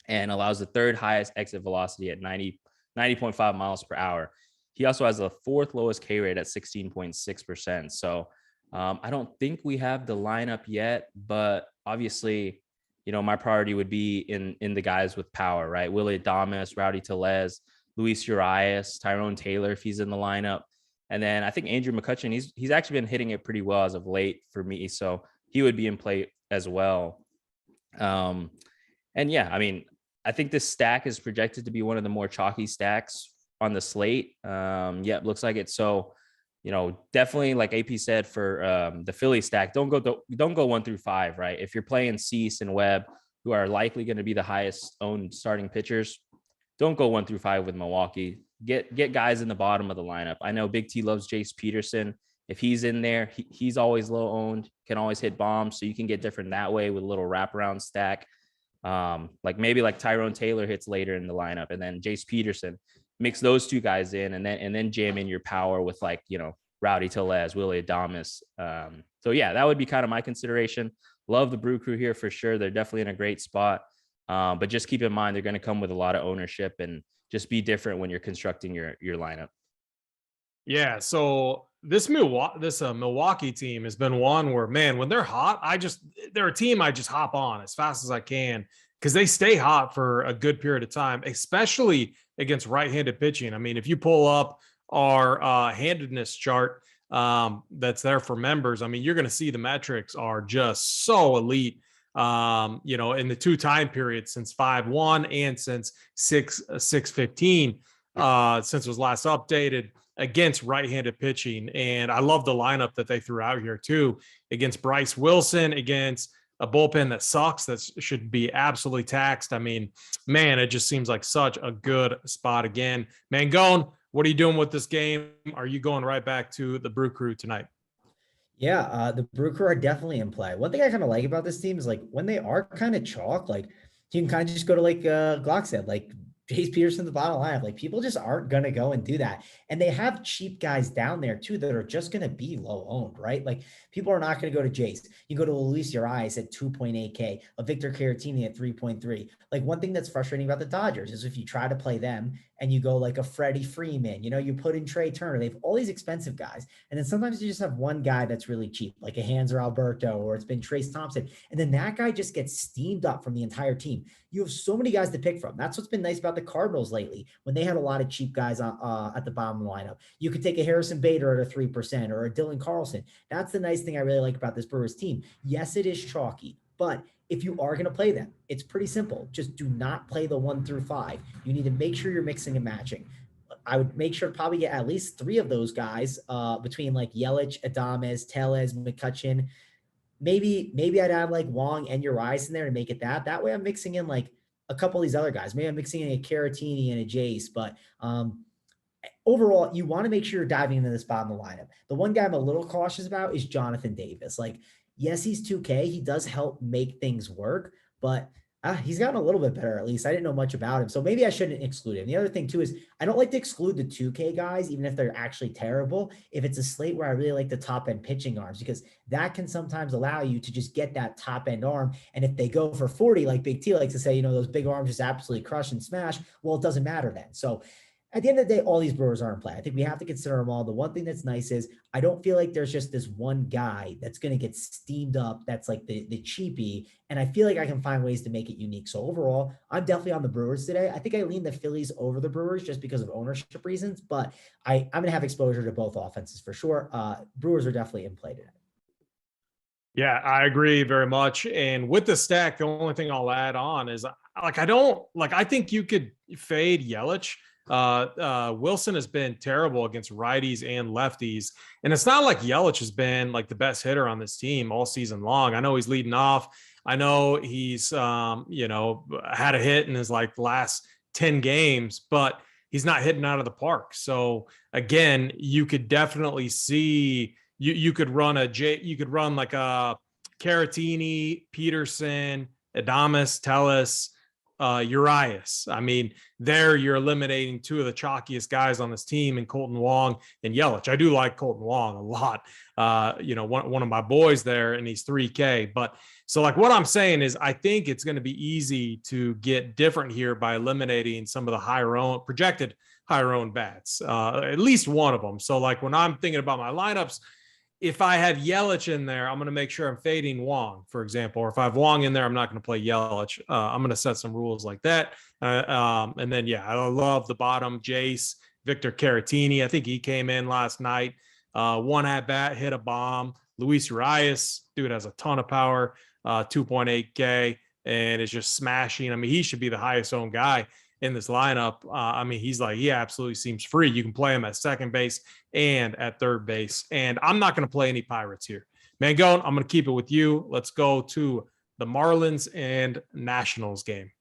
C: and allows the 3rd highest exit velocity at 90.5 miles per hour. He also has the 4th lowest K rate at 16.6%. So I don't think we have the lineup yet, but obviously, my priority would be in the guys with power, right? Willy Adames, Rowdy Tellez, Luis Urias, Tyrone Taylor, if he's in the lineup. And then I think Andrew McCutchen, he's actually been hitting it pretty well as of late for me. So he would be in play as well. And yeah, I mean, I think this stack is projected to be one of the more chalky stacks on the slate. Yeah, it looks like it. So, definitely like AP said for the Philly stack, don't go 1 through 5, right? If you're playing Cease and Webb, who are likely going to be the highest owned starting pitchers, don't go 1 through 5 with Milwaukee. Get guys in the bottom of the lineup. I know Big T loves Jace Peterson. If he's in there, he's always low owned, can always hit bombs. So you can get different that way with a little wraparound stack. Maybe Tyrone Taylor hits later in the lineup, and then Jace Peterson, mix those 2 guys in, and then jam in your power with Rowdy Tellez, Willy Adames. So yeah, that would be kind of my consideration. Love the Brew Crew here for sure. They're definitely in a great spot. But just keep in mind, they're going to come with a lot of ownership, and just be different when you're constructing your lineup.
A: Yeah. So this Milwaukee team has been one where, man, when they're hot, they're a team I just hop on as fast as I can, because they stay hot for a good period of time, especially against right-handed pitching. I mean, if you pull up our handedness chart that's there for members, I mean, you're going to see the metrics are just so elite. In the 2 time periods since 5-1 and since 6-15, since it was last updated against right-handed pitching. And I love the lineup that they threw out here too, against Bryce Wilson, against a bullpen that sucks, that should be absolutely taxed. I mean, man, it just seems like such a good spot again. Mangone, what are you doing with this game? Are you going right back to the Brew Crew tonight?
B: Yeah, the Brew Crew are definitely in play. One thing I kind of like about this team is when they are kind of chalk, you can kind of just go to Glock said, Jace Peterson, the bottom line. People just aren't going to go and do that. And they have cheap guys down there too that are just going to be low owned, right? People are not going to go to Jace. You go to Luis Urias at 2.8K, a Victor Caratini at 3.3. One thing that's frustrating about the Dodgers is if you try to play them and you go a Freddie Freeman, you put in Trey Turner, they have all these expensive guys. And then sometimes you just have one guy that's really cheap, like a Hanser Alberto, or it's been Trace Thompson. And then that guy just gets steamed up from the entire team. You have so many guys to pick from. That's what's been nice about the Cardinals lately, when they had a lot of cheap guys at the bottom of the lineup. You could take a Harrison Bader at a 3% or a Dylan Carlson. That's the nice thing I really like about this Brewers team. Yes, it is chalky, but if you are going to play them, it's pretty simple. Just do not play the 1 through 5. You need to make sure you're mixing and matching. I would make sure to probably get at least 3 of those guys between Yelich, Adames, Tellez, McCutchen. Maybe I'd add Wong and Urias in there to make it that. That way I'm mixing in a couple of these other guys. Maybe I'm mixing in a Caratini and a Jace, but overall, you want to make sure you're diving into this bottom of the lineup. The one guy I'm a little cautious about is Jonathan Davis. Yes, he's 2K. He does help make things work, but he's gotten a little bit better, at least. I didn't know much about him, so maybe I shouldn't exclude him. The other thing, too, is I don't like to exclude the 2K guys, even if they're actually terrible, if it's a slate where I really like the top-end pitching arms, because that can sometimes allow you to just get that top-end arm, and if they go for 40, like Big T likes to say, those big arms just absolutely crush and smash, well, it doesn't matter then. So at the end of the day, all these Brewers are in play. I think we have to consider them all. The one thing that's nice is I don't feel like there's just this one guy that's going to get steamed up that's the cheapie, and I feel like I can find ways to make it unique. So overall, I'm definitely on the Brewers today. I think I lean the Phillies over the Brewers just because of ownership reasons, but I'm going to have exposure to both offenses for sure. Brewers are definitely in play today.
A: Yeah, I agree very much. And with the stack, the only thing I'll add on is I think you could fade Yelich. Wilson has been terrible against righties and lefties, and it's not like Yelich has been the best hitter on this team all season long. I know he's leading off. I know he's had a hit in his last 10 games, but he's not hitting out of the park. So again, you could definitely see you could run a Caratini, Peterson, Adames, Tellez, Urias. I mean, there you're eliminating two of the chalkiest guys on this team in Colton Wong and Yelich. I do like Colton Wong a lot. One of my boys there, and he's 3K. But so like what I'm saying is I think it's going to be easy to get different here by eliminating some of the projected higher owned bats, at least one of them. So like when I'm thinking about my lineups, if I have Yelich in there, I'm going to make sure I'm fading Wong, for example. Or if I have Wong in there, I'm not going to play Yelich. I'm going to set some rules like that. And then, I love the bottom, Jace, Victor Caratini. I think he came in last night. One at bat, hit a bomb. Luis Urias, dude has a ton of power, 2.8K, and is just smashing. I mean, he should be the highest owned guy in this lineup. He absolutely seems free. You can play him at second base and at third base. And I'm not going to play any Pirates here. Mangone, I'm going to keep it with you. Let's go to the Marlins and Nationals game.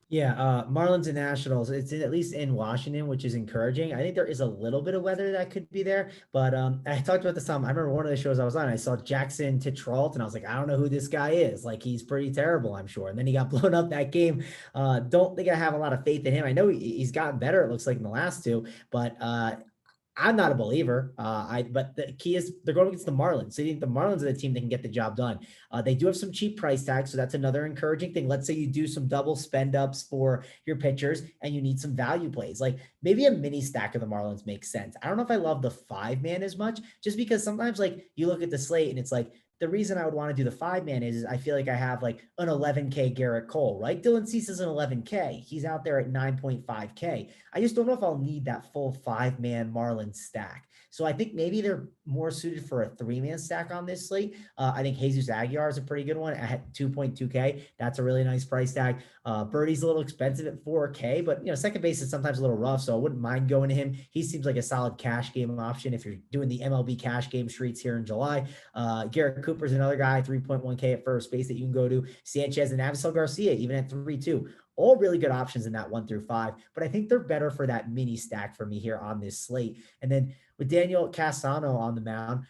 B: Yeah, Marlins and Nationals. It's at least in Washington, which is encouraging. I think there is a little bit of weather that could be there, but I talked about this. I remember one of the shows I was on. I saw Jackson Tetrault, and I was like, I don't know who this guy is. Like, he's pretty terrible, I'm sure. And then he got blown up that game. Don't think I have a lot of faith in him. I know he's gotten better. It looks like in the last two, but I'm not a believer. But the key is they're going against the Marlins. So you think the Marlins are the team that can get the job done. They do have some cheap price tags, so that's another encouraging thing. Let's say you do some double spend ups for your pitchers and you need some value plays. Like maybe a mini stack of the Marlins makes sense. I don't know if I love the 5-man as much, just because sometimes like you look at the slate and it's like, the reason I would want to do the 5-man is I feel like I have like an 11K Garrett Cole, right? Dylan Cease is an 11K. He's out there at 9.5K. I just don't know if I'll need that full 5-man Marlins stack. So I think maybe they're more suited for a 3-man stack on this slate. I think Jesus Aguilar is a pretty good one at 2.2K. That's a really nice price tag. Birdie's a little expensive at 4K, but second base is sometimes a little rough, so I wouldn't mind going to him. He seems like a solid cash game option if you're doing the MLB cash game streets here in July. Garrett Cooper's another guy, 3.1K at first base that you can go to. Sanchez and Avisel Garcia, even at 3.2. All really good options in that 1 through 5, but I think they're better for that mini stack for me here on this slate. And then with Daniel Castano on the mound,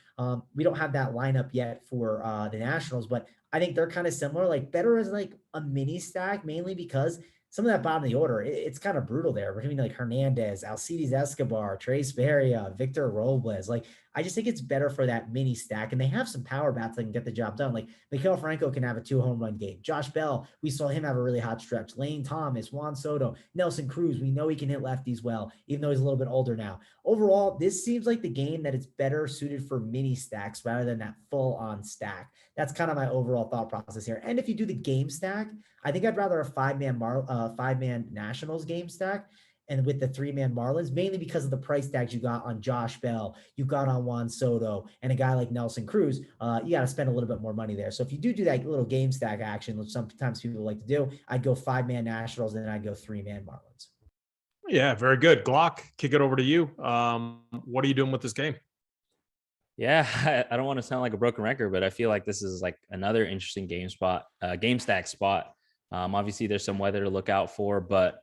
B: we don't have that lineup yet for the Nationals, but I think they're kind of similar, like better as like a mini stack, mainly because some of that bottom of the order, it's kind of brutal there between like Hernandez, Alcides Escobar, Trace Barria, Victor Robles. Like, I just think it's better for that mini stack, and they have some power bats that can get the job done. Like Miguel Franco can have a 2-home run game. Josh Bell, we saw him have a really hot stretch. Lane Thomas, Juan Soto, Nelson Cruz, we know he can hit lefties well, even though he's a little bit older now. Overall, this seems like the game that it's better suited for mini stacks rather than that full on stack. That's kind of my overall thought process here. And if you do the game stack, I think I'd rather a 5-man Nationals game stack and with the 3-man Marlins, mainly because of the price tags you got on Josh Bell, you got on Juan Soto, and a guy like Nelson Cruz. You got to spend a little bit more money there. So if you do that little game stack action, which sometimes people like to do, I'd go 5-man Nationals, and then I'd go 3-man Marlins.
A: Yeah, very good. Glock, kick it over to you. What are you doing with this game?
C: Yeah, I don't want to sound like a broken record, but I feel like this is like another interesting game stack spot. Obviously, there's some weather to look out for, but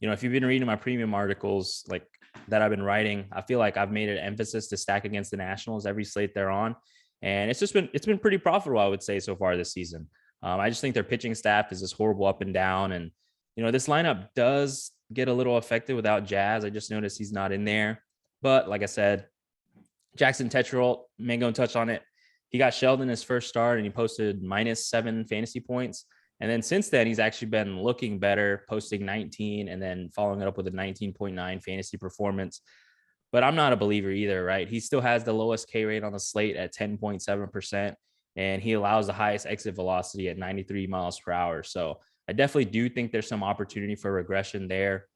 C: if you've been reading my premium articles like that I've been writing, I feel like I've made an emphasis to stack against the Nationals every slate they're on, and it's been pretty profitable, I would say, so far this season. I just think their pitching staff is just horrible up and down, and this lineup does get a little affected without Jazz. I just noticed he's not in there, but like I said, Jackson Tetrault, Mango touched on it. He got shelled in his first start and he posted -7 fantasy points. And then since then, he's actually been looking better, posting 19 and then following it up with a 19.9 fantasy performance. But I'm not a believer either, right? He still has the lowest K rate on the slate at 10.7%, and he allows the highest exit velocity at 93 miles per hour. So I definitely do think there's some opportunity for regression there.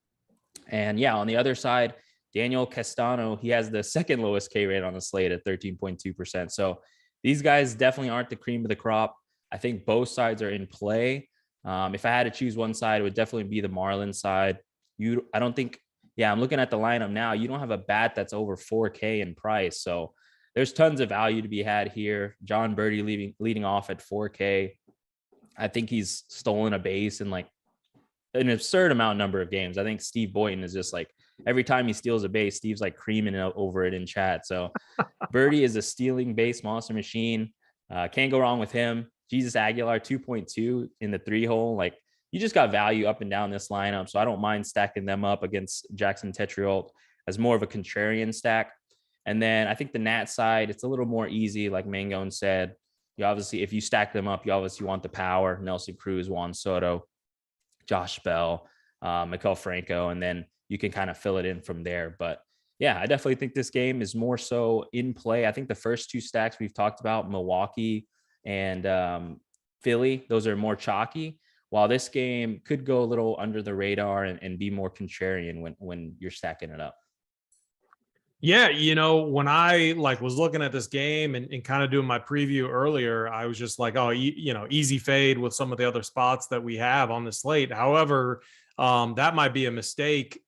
C: And yeah, on the other side, Daniel Castano, he has the second lowest K rate on the slate at 13.2%. So these guys definitely aren't the cream of the crop. I think both sides are in play. If I had to choose one side, it would definitely be the Marlins side. I'm looking at the lineup now. You don't have a bat that's over 4K in price. So there's tons of value to be had here. John Birdie leading off at 4K. I think he's stolen a base in like an absurd number of games. I think Steve Boynton is just like, every time he steals a base, Steve's like creaming over it in chat. So Birdie is a stealing base monster machine. Can't go wrong with him. Jesus Aguilar, 2.2 in the 3-hole. Like, you just got value up and down this lineup. So I don't mind stacking them up against Jackson Tetriot as more of a contrarian stack. And then I think the Nat side, it's a little more easy. Like Mangone said, you obviously, if you stack them up, you obviously want the power. Nelson Cruz, Juan Soto, Josh Bell, Maikel Franco, and then you can kind of fill it in from there. But yeah, I definitely think this game is more so in play. I think the first two stacks we've talked about, Milwaukee and Philly, those are more chalky, while this game could go a little under the radar and be more contrarian when you're stacking it up.
A: Yeah, when I was looking at this game and kind of doing my preview earlier, I was just like, oh, easy fade with some of the other spots that we have on the slate. However, that might be a mistake,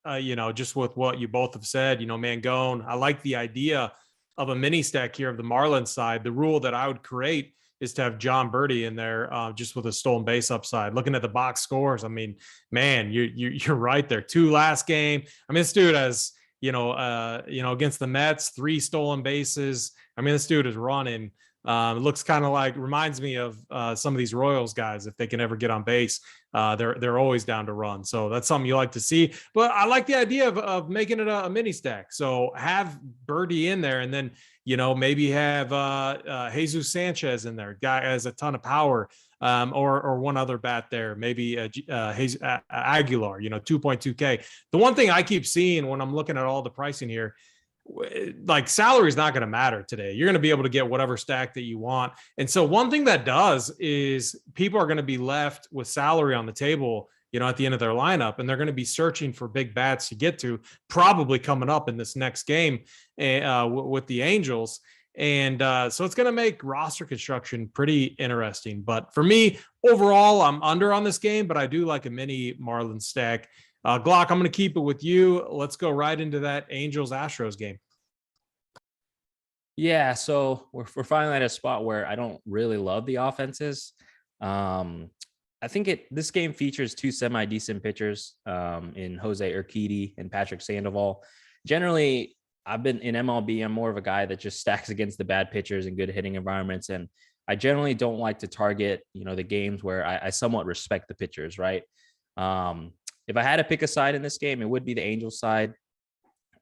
A: just with what you both have said. Mangone, I like the idea of a mini stack here of the Marlins side. The rule that I would create is to have John Birdie in there, just with a stolen base upside. Looking at the box scores, I mean, man, you're right there. 2 last game. I mean, this dude has, against the Mets, 3 stolen bases. I mean, this dude is running. It looks kind of reminds me of some of these Royals guys. If they can ever get on base, they're always down to run. So that's something you like to see. But I like the idea of making it a mini stack. So have Birdie in there, and then maybe have Jesus Sanchez in there. Guy has a ton of power. Or one other bat there, maybe Aguilar, 2.2K. The one thing I keep seeing when I'm looking at all the pricing here, salary is not going to matter today. You're going to be able to get whatever stack that you want. And so one thing that does is people are going to be left with salary on the table, at the end of their lineup, and they're going to be searching for big bats to get to, probably coming up in this next game with the Angels. And so it's going to make roster construction pretty interesting. But for me, overall, I'm under on this game, but I do like a mini Marlins stack. Glock, I'm going to keep it with you. Let's go right into that Angels-Astros game.
C: Yeah, so we're finally at a spot where I don't really love the offenses. I think this game features 2 semi-decent pitchers in Jose Urquidy and Patrick Sandoval. Generally, I've been in MLB. I'm more of a guy that just stacks against the bad pitchers and good hitting environments. And I generally don't like to target, the games where I somewhat respect the pitchers, right? If I had to pick a side in this game, it would be the Angels side.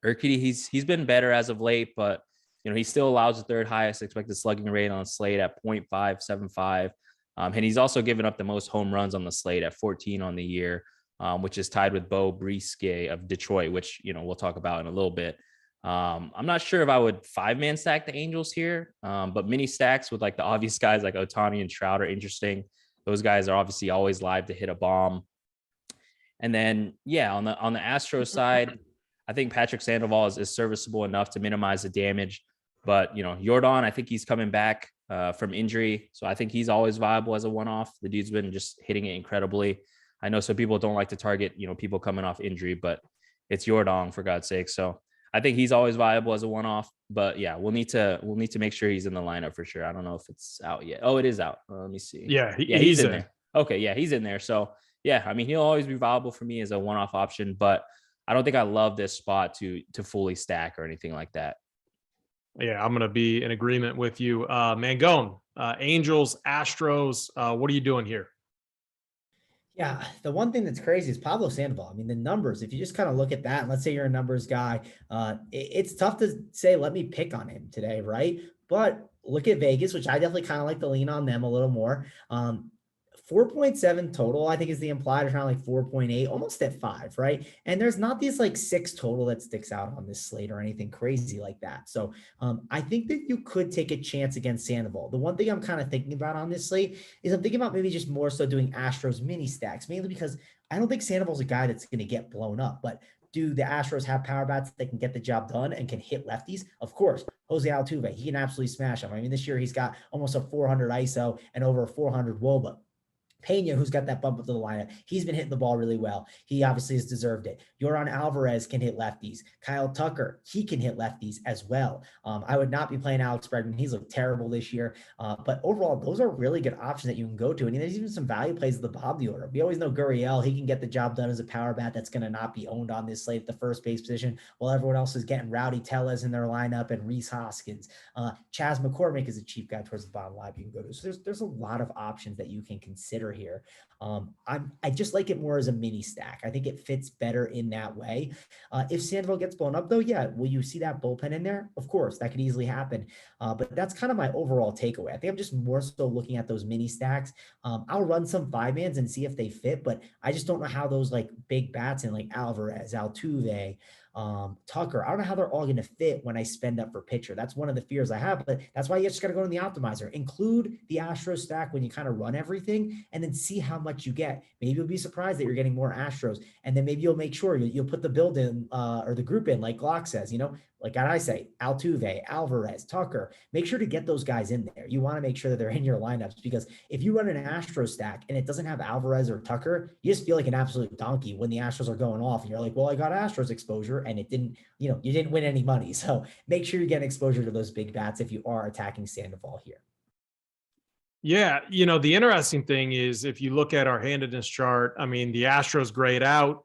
C: Urquidy, he's been better as of late, but he still allows the 3rd highest expected slugging rate on the slate at 0.575. And he's also given up the most home runs on the slate at 14 on the year, which is tied with Beau Brisque of Detroit, which, we'll talk about in a little bit. I'm not sure if I would 5-man stack the Angels here, but mini stacks with the obvious guys like Ohtani and Trout are interesting. Those guys are obviously always live to hit a bomb. And then, yeah, on the Astros side, I think Patrick Sandoval is serviceable enough to minimize the damage. But, Jordan, I think he's coming back from injury. So I think he's always viable as a one-off. The dude's been just hitting it incredibly. I know some people don't like to target, people coming off injury, but it's Jordan, for God's sake. So I think he's always viable as a one-off, but yeah, we'll need to make sure he's in the lineup for sure. I don't know if it's out yet. Oh, it is out. Let me see.
A: Yeah,
C: he's in there. Okay, yeah, he's in there. So yeah, I mean, he'll always be viable for me as a one-off option, but I don't think I love this spot to fully stack or anything like that.
A: Yeah, I'm going to be in agreement with you. Mangone, Angels, Astros, what are you doing here?
B: Yeah, the one thing that's crazy is Pablo Sandoval. I mean, the numbers, if you just kind of look at that, and let's say you're a numbers guy, it's tough to say, let me pick on him today, right? But look at Vegas, which I definitely kind of like to lean on them a little more. 4.7 total, I think, is the implied, around 4.8, almost at 5, right? And there's not these 6 total that sticks out on this slate or anything crazy like that. So I think that you could take a chance against Sandoval. The one thing I'm kind of thinking about on this slate is I'm thinking about maybe just more so doing Astros mini stacks, mainly because I don't think Sandoval's a guy that's going to get blown up, but do the Astros have power bats that can get the job done and can hit lefties? Of course, Jose Altuve, he can absolutely smash them. I mean, this year he's got almost a 400 ISO and over a 400 WOBA. Pena, who's got that bump up to the lineup, he's been hitting the ball really well. He obviously has deserved it. Yordan Alvarez can hit lefties. Kyle Tucker, he can hit lefties as well. I would not be playing Alex Bregman. He's looked terrible this year. But overall, those are really good options that you can go to. And there's even some value plays at the bottom of the order. We always know Gurriel, he can get the job done as a power bat that's going to not be owned on this slate at the first base position, while everyone else is getting Rowdy Tellez in their lineup and Rhys Hoskins. Chas McCormick is a cheap guy towards the bottom line you can go to. So there's a lot of options that you can consider here. I just like it more as a mini stack. I think it fits better in that way. If Sandoval gets blown up though, yeah, will you see that bullpen in there? Of course, that could easily happen. But that's kind of my overall takeaway. I think I'm just more so looking at those mini stacks. I'll run some 5-mans and see if they fit, but I just don't know how those like big bats and like Alvarez, Altuve, Tucker, I don't know how they're all going to fit when I spend up for pitcher. That's one of the fears I have, but that's why you just got to go in the optimizer, include the Astros stack when you kind of run everything, and then see how much you get. Maybe you'll be surprised that you're getting more Astros, and then maybe you'll make sure you'll put the build in or the group in, like Glock says, like I say, Altuve, Alvarez, Tucker, make sure to get those guys in there. You want to make sure that they're in your lineups, because if you run an Astro stack and it doesn't have Alvarez or Tucker, you just feel like an absolute donkey when the Astros are going off and you're like, well, I got Astros exposure and it didn't, you didn't win any money. So make sure you get exposure to those big bats if you are attacking Sandoval here.
A: Yeah, the interesting thing is if you look at our handedness chart, I mean, the Astros grade out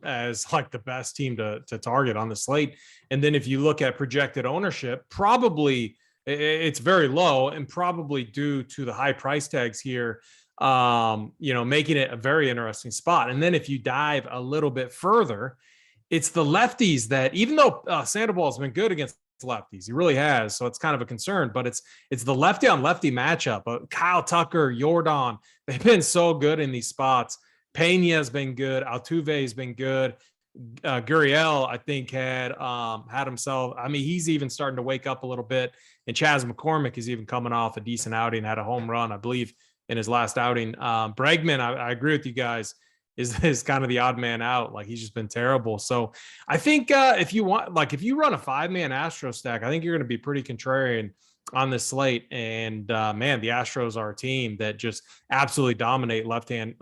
A: as like the best team to target on the slate. And then if you look at projected ownership, probably it's very low, and probably due to the high price tags here, making it a very interesting spot. And then if you dive a little bit further, it's the lefties that, even though Sandoval has been good against lefties, he really has, so it's kind of a concern, but it's the lefty on lefty matchup. Kyle Tucker, Jordan, they've been so good in these spots. Pena has been good, Altuve has been good, Gurriel I think had himself, I mean, he's even starting to wake up a little bit, and Chas McCormick is even coming off a decent outing, had a home run I believe in his last outing. Bregman, I agree with you guys, is kind of the odd man out. Like, he's just been terrible. So I think if you run a 5-man Astro stack, I think you're going to be pretty contrarian on this slate. And man, the Astros are a team that just absolutely dominate lefties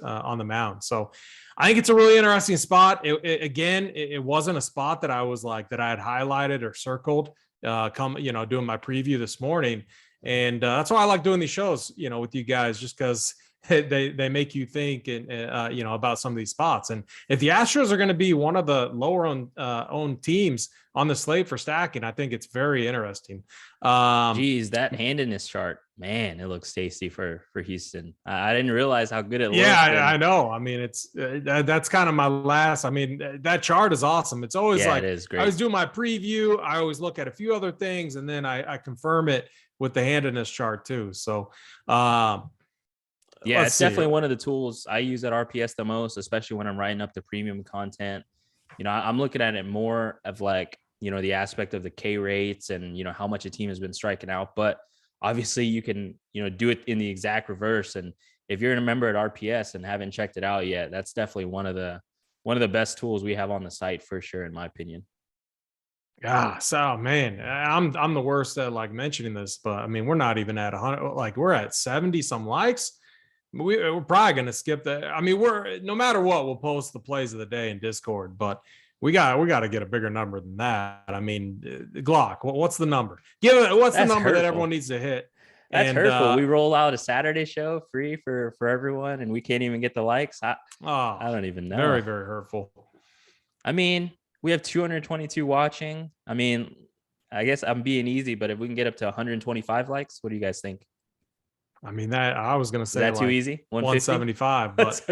A: on the mound. So I think it's a really interesting spot. It wasn't a spot that I was like, that I had highlighted or circled doing my preview this morning. And that's why I like doing these shows, with you guys, just because they make you think and about some of these spots. And if the Astros are going to be one of the lower owned teams on the slate for stacking, I think it's very interesting.
C: Geez, that handedness chart, man, it looks tasty for Houston. I didn't realize how good it looked.
A: Yeah, I know. I mean, it's that's kind of my last. I mean, that chart is awesome. It's always like,
C: it is great.
A: I always do my preview. I always look at a few other things, and then I confirm it with the handedness chart too. So
C: yeah, it's definitely one of the tools I use at RPS the most, especially when I'm writing up the premium content. I'm looking at it more of like, the aspect of the K rates and, how much a team has been striking out. But obviously you can, do it in the exact reverse. And if you're a member at RPS and haven't checked it out yet, that's definitely one of the best tools we have on the site for sure, in my opinion.
A: Yeah. So man, I'm the worst at like mentioning this, but I mean, we're not even at 100, like we're at 70 some likes. We're probably going to skip that. I mean, no matter what, we'll post the plays of the day in Discord, but we got to get a bigger number than that. I mean, Glock, what's the number? What's the number that everyone needs to hit?
C: That's hurtful. We roll out a Saturday show free for everyone, and we can't even get the likes. I don't even know.
A: Very, very hurtful.
C: I mean, we have 222 watching. I mean, I guess I'm being easy, but if we can get up to 125 likes, what do you guys think?
A: I mean, that I was going to say,
C: is that too easy?
A: 175, but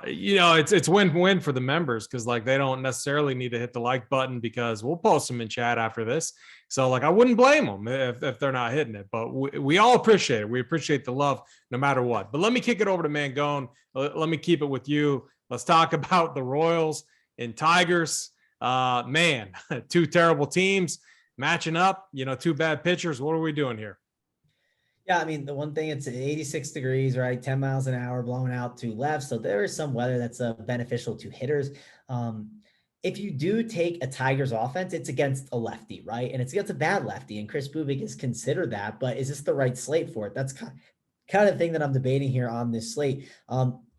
A: it's win-win for the members, because like they don't necessarily need to hit the like button, because we'll post them in chat after this. So like, I wouldn't blame them if they're not hitting it, but we all appreciate it. We appreciate the love no matter what. But let me kick it over to Mangone. Let me keep it with you. Let's talk about the Royals and Tigers. Man, two terrible teams matching up, two bad pitchers. What are we doing here?
B: Yeah, I mean, the one thing, it's 86 degrees, right? 10 miles an hour blowing out to left. So there is some weather that's beneficial to hitters. If you do take a Tigers offense, it's against a lefty, right? And it's against a bad lefty. And Chris Bubik is considered that, but is this the right slate for it? That's kind of thing that I'm debating here on this slate.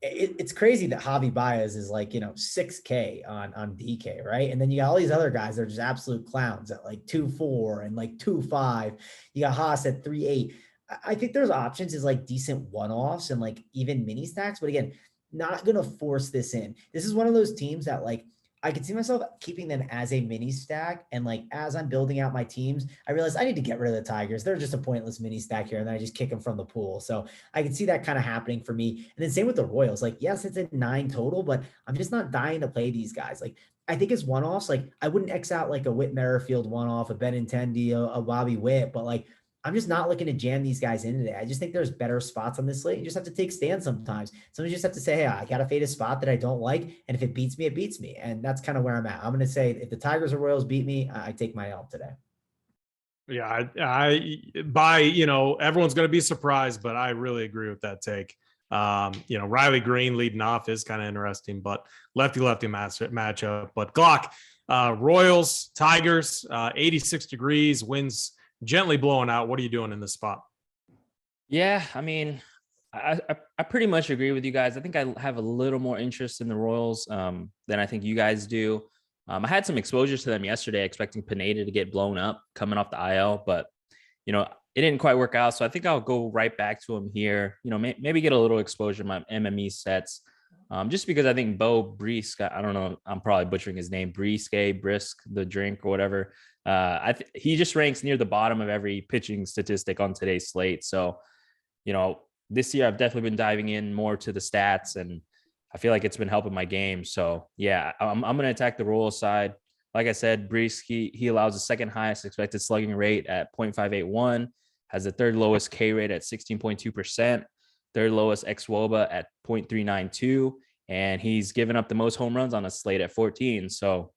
B: It's crazy that Javi Baez is like, 6K on DK, right? And then you got all these other guys that are just absolute clowns at like 2.4 and like 2.5. You got Haas at 3.8. I think there's options as like decent one-offs and like even mini stacks, but again, not going to force this in. This is one of those teams that like I could see myself keeping them as a mini stack. And like, as I'm building out my teams, I realized I need to get rid of the Tigers. They're just a pointless mini stack here. And then I just kick them from the pool. So I can see that kind of happening for me. And then same with the Royals. Like, yes, it's a 9 total, but I'm just not dying to play these guys. Like, I think it's one-offs. Like, I wouldn't X out like a Whit Merrifield one-off, a Benintendi, a Bobby Witt, but like, I'm just not looking to jam these guys in today. I just think there's better spots on this slate. You just have to take stands sometimes. Sometimes you just have to say, hey, I got to fade a spot that I don't like. And if it beats me, it beats me. And that's kind of where I'm at. I'm going to say if the Tigers or Royals beat me, I take my L today.
A: Yeah, everyone's going to be surprised, but I really agree with that take. Riley Green leading off is kind of interesting, but lefty matchup. But Glock, Royals, Tigers, 86 degrees, winds gently blowing out. What are you doing in this spot?
C: Yeah, I mean, I pretty much agree with you guys. I think I have a little more interest in the Royals than I think you guys do. I had some exposure to them yesterday, expecting Pineda to get blown up coming off the IL, but it didn't quite work out. So I think I'll go right back to him here. Maybe get a little exposure in my MME sets, just because I think Bo Brisk, I don't know, I'm probably butchering his name, Brisk, the drink or whatever. He just ranks near the bottom of every pitching statistic on today's slate. So, this year I've definitely been diving in more to the stats, and I feel like it's been helping my game. So yeah, I'm going to attack the Royals side. Like I said, Brisk, he allows the second highest expected slugging rate at 0.581, has the third lowest K rate at 16.2%, third lowest xWOBA at 0.392, and he's given up the most home runs on a slate at 14. So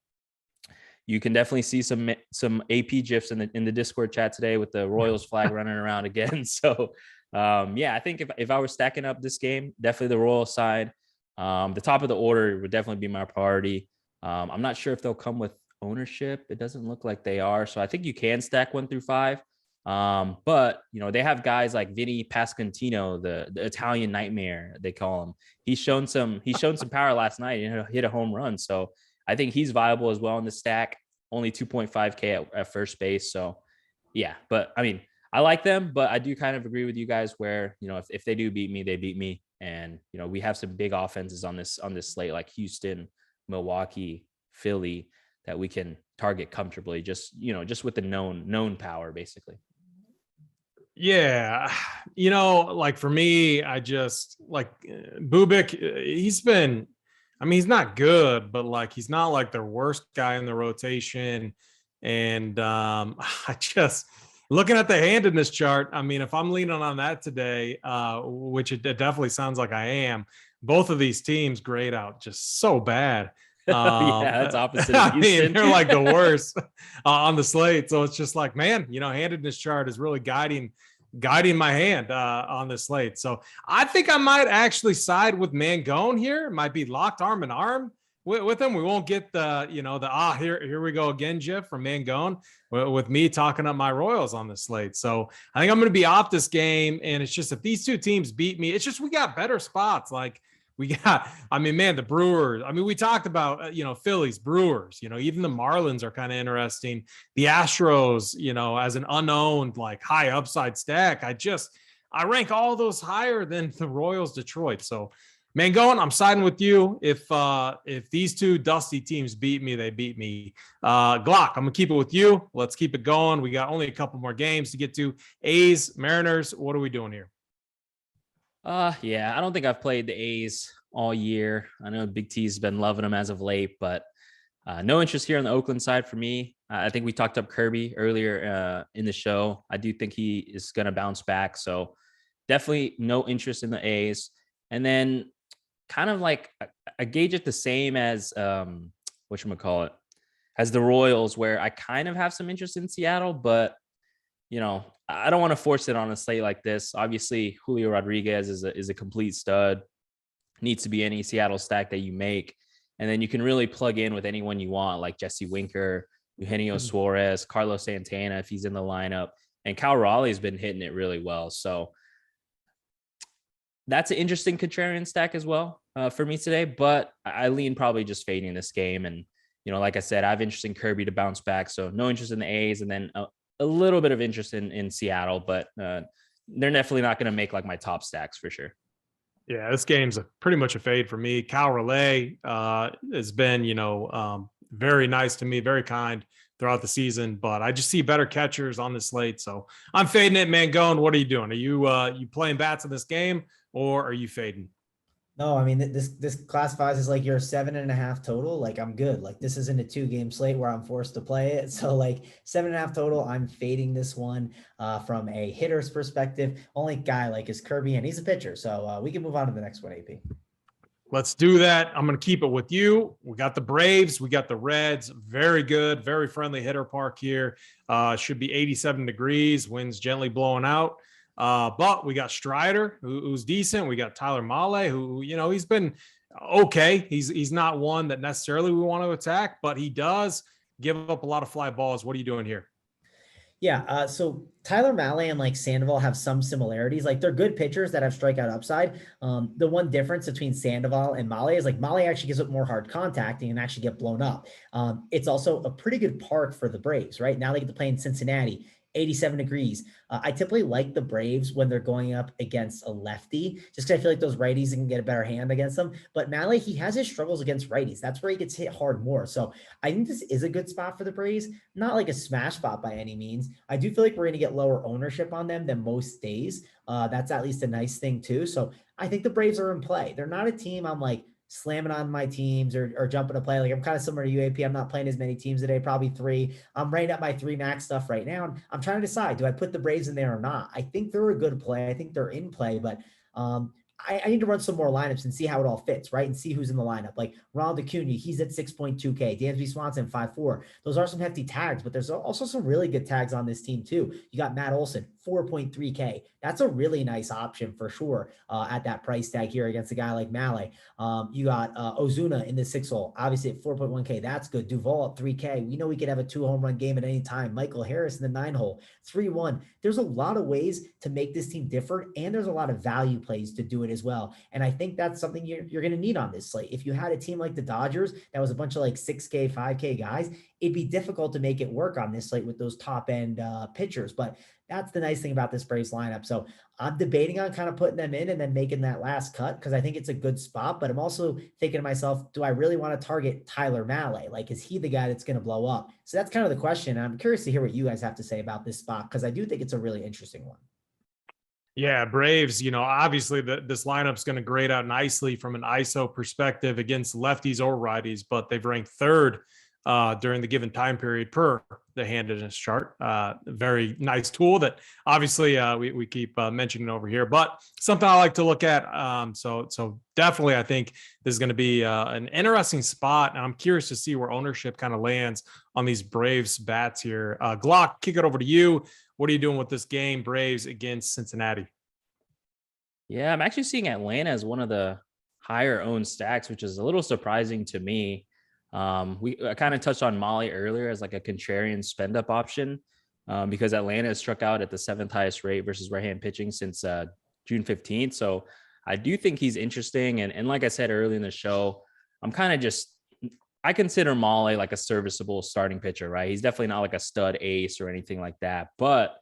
C: you can definitely see some AP gifs in the Discord chat today with the Royals flag running around again. So I think if I were stacking up this game, definitely the Royals side. The top of the order would definitely be my priority. I'm not sure if they'll come with ownership. It doesn't look like they are. So I think you can stack 1 through 5. But they have guys like Vinny Pasquantino, the Italian nightmare, they call him. He's shown some power last night and hit a home run. So I think he's viable as well in the stack. Only 2.5K at first base. So yeah, but I mean, I like them, but I do kind of agree with you guys where, if they do beat me, they beat me. And, we have some big offenses on this slate, like Houston, Milwaukee, Philly, that we can target comfortably, just with the known power, basically.
A: Yeah. Like for me, I just like Bubik. He's not good, but like, he's not like the worst guy in the rotation. And I just, looking at the handedness chart, I mean, if I'm leaning on that today, which it definitely sounds like I am, both of these teams grade out just so bad.
C: Yeah, that's opposite of Houston.
A: I mean, they're like the worst on the slate. So it's just like, man, handedness chart is really guiding my hand on this slate. So I think I might actually side with Mangone here. It might be locked arm in arm with him. We won't get the here we go again, Jeff, from Mangone with me talking up my Royals on the slate. So I think I'm going to be off this game. And it's just, if these two teams beat me, it's just, we got better spots. Like we got, the Brewers. We talked about, Phillies, Brewers, even the Marlins are kind of interesting. The Astros, as an unowned, like high upside stack. I rank all those higher than the Royals, Detroit. So Mangone, I'm siding with you. If these two dusty teams beat me, they beat me. Glock, I'm gonna keep it with you. Let's keep it going. We got only a couple more games to get to. A's, Mariners. What are we doing here?
C: Yeah, I don't think I've played the A's all year. I know Big T's been loving them as of late, but no interest here on the Oakland side for me. I think we talked up Kirby earlier in the show. I do think he is going to bounce back. So definitely no interest in the A's. And then kind of like I gauge it the same as whatchamacallit, as the Royals, where I kind of have some interest in Seattle, but I don't want to force it on a slate like this. Obviously, Julio Rodriguez is a complete stud. Needs to be any Seattle stack that you make. And then you can really plug in with anyone you want, like Jesse Winker, Eugenio Suarez, Carlos Santana, if he's in the lineup. And Cal Raleigh's been hitting it really well. So that's an interesting contrarian stack as well for me today. But I lean probably just fading this game. And, like I said, I have interest in Kirby to bounce back. So no interest in the A's, and then a little bit of interest in Seattle, but they're definitely not going to make like my top stacks for sure.
A: Yeah, this game's pretty much a fade for me. Cal Relay has been, very nice to me, very kind throughout the season, but I just see better catchers on the slate. So I'm fading it, Mangone. What are you doing? Are you playing bats in this game, or are you fading?
B: No, I mean this classifies as like your 7.5 total. Like I'm good. Like this isn't a 2-game slate where I'm forced to play it. So like 7.5 total, I'm fading this one from a hitter's perspective. Only guy like is Kirby, and he's a pitcher. So we can move on to the next one, AP.
A: Let's do that. I'm going to keep it with you. We got the Braves. We got the Reds. Very good, very friendly hitter park here. Should be 87 degrees. Winds gently blowing out. But we got Strider, who's decent. We got Tyler Mahle, who, he's been okay. He's not one that necessarily we want to attack, but he does give up a lot of fly balls. What are you doing here?
B: Yeah, so Tyler Mahle and like Sandoval have some similarities. Like they're good pitchers that have strikeout upside. The one difference between Sandoval and Mahle is like Mahle actually gives up more hard contact and can actually get blown up. It's also a pretty good park for the Braves, right? Now they get to play in Cincinnati. 87 degrees. I typically like the Braves when they're going up against a lefty, just because I feel like those righties can get a better hand against them. But Mahle, he has his struggles against righties. That's where he gets hit hard more. So I think this is a good spot for the Braves. Not like a smash spot by any means. I do feel like we're going to get lower ownership on them than most days. That's at least a nice thing too. So I think the Braves are in play. They're not a team I'm like slamming on my teams or jumping to play. Like I'm kind of similar to UAP. I'm not playing as many teams today, probably 3. I'm writing up my 3 max stuff right now. And I'm trying to decide, do I put the Braves in there or not? I think they're a good play. I think they're in play, but I need to run some more lineups and see how it all fits, right? And see who's in the lineup. Like Ronald Acuna, he's at 6.2K. Dansby Swanson, 5.4. Those are some hefty tags, but there's also some really good tags on this team too. You got Matt Olson, 4.3K. That's a really nice option for sure at that price tag here against a guy like Mahle. You got Ozuna in the 6 hole, obviously at 4.1K. That's good. Duvall at 3K. We know we could have a 2 home run game at any time. Michael Harris in the 9 hole, 3-1. There's a lot of ways to make this team different, and there's a lot of value plays to do it as well. And I think that's something you're going to need on this slate. If you had a team like the Dodgers that was a bunch of like 6K, 5K guys, it'd be difficult to make it work on this slate with those top end pitchers. But that's the nice thing about this Braves lineup. So I'm debating on kind of putting them in and then making that last cut because I think it's a good spot. But I'm also thinking to myself, do I really want to target Tyler Mahle? Like, is he the guy that's going to blow up? So that's kind of the question. I'm curious to hear what you guys have to say about this spot because I do think it's a really interesting one.
A: Yeah, Braves, obviously this lineup's going to grade out nicely from an ISO perspective against lefties or righties, but they've ranked 3rd during the given time period per the handedness chart. Very nice tool that obviously we keep mentioning over here, but something I like to look at. So definitely I think this is going to be an interesting spot, and I'm curious to see where ownership kind of lands on these Braves bats here. Glock, kick it over to you. What are you doing with this game, Braves against Cincinnati?
C: Yeah, I'm actually seeing Atlanta as one of the higher owned stacks, which is a little surprising to me. I kind of touched on Mahle earlier as like a contrarian spend up option because Atlanta has struck out at the 7th highest rate versus right hand pitching since June 15th. So I do think he's interesting. And like I said earlier in the show, I consider Mahle like a serviceable starting pitcher, right? He's definitely not like a stud ace or anything like that. But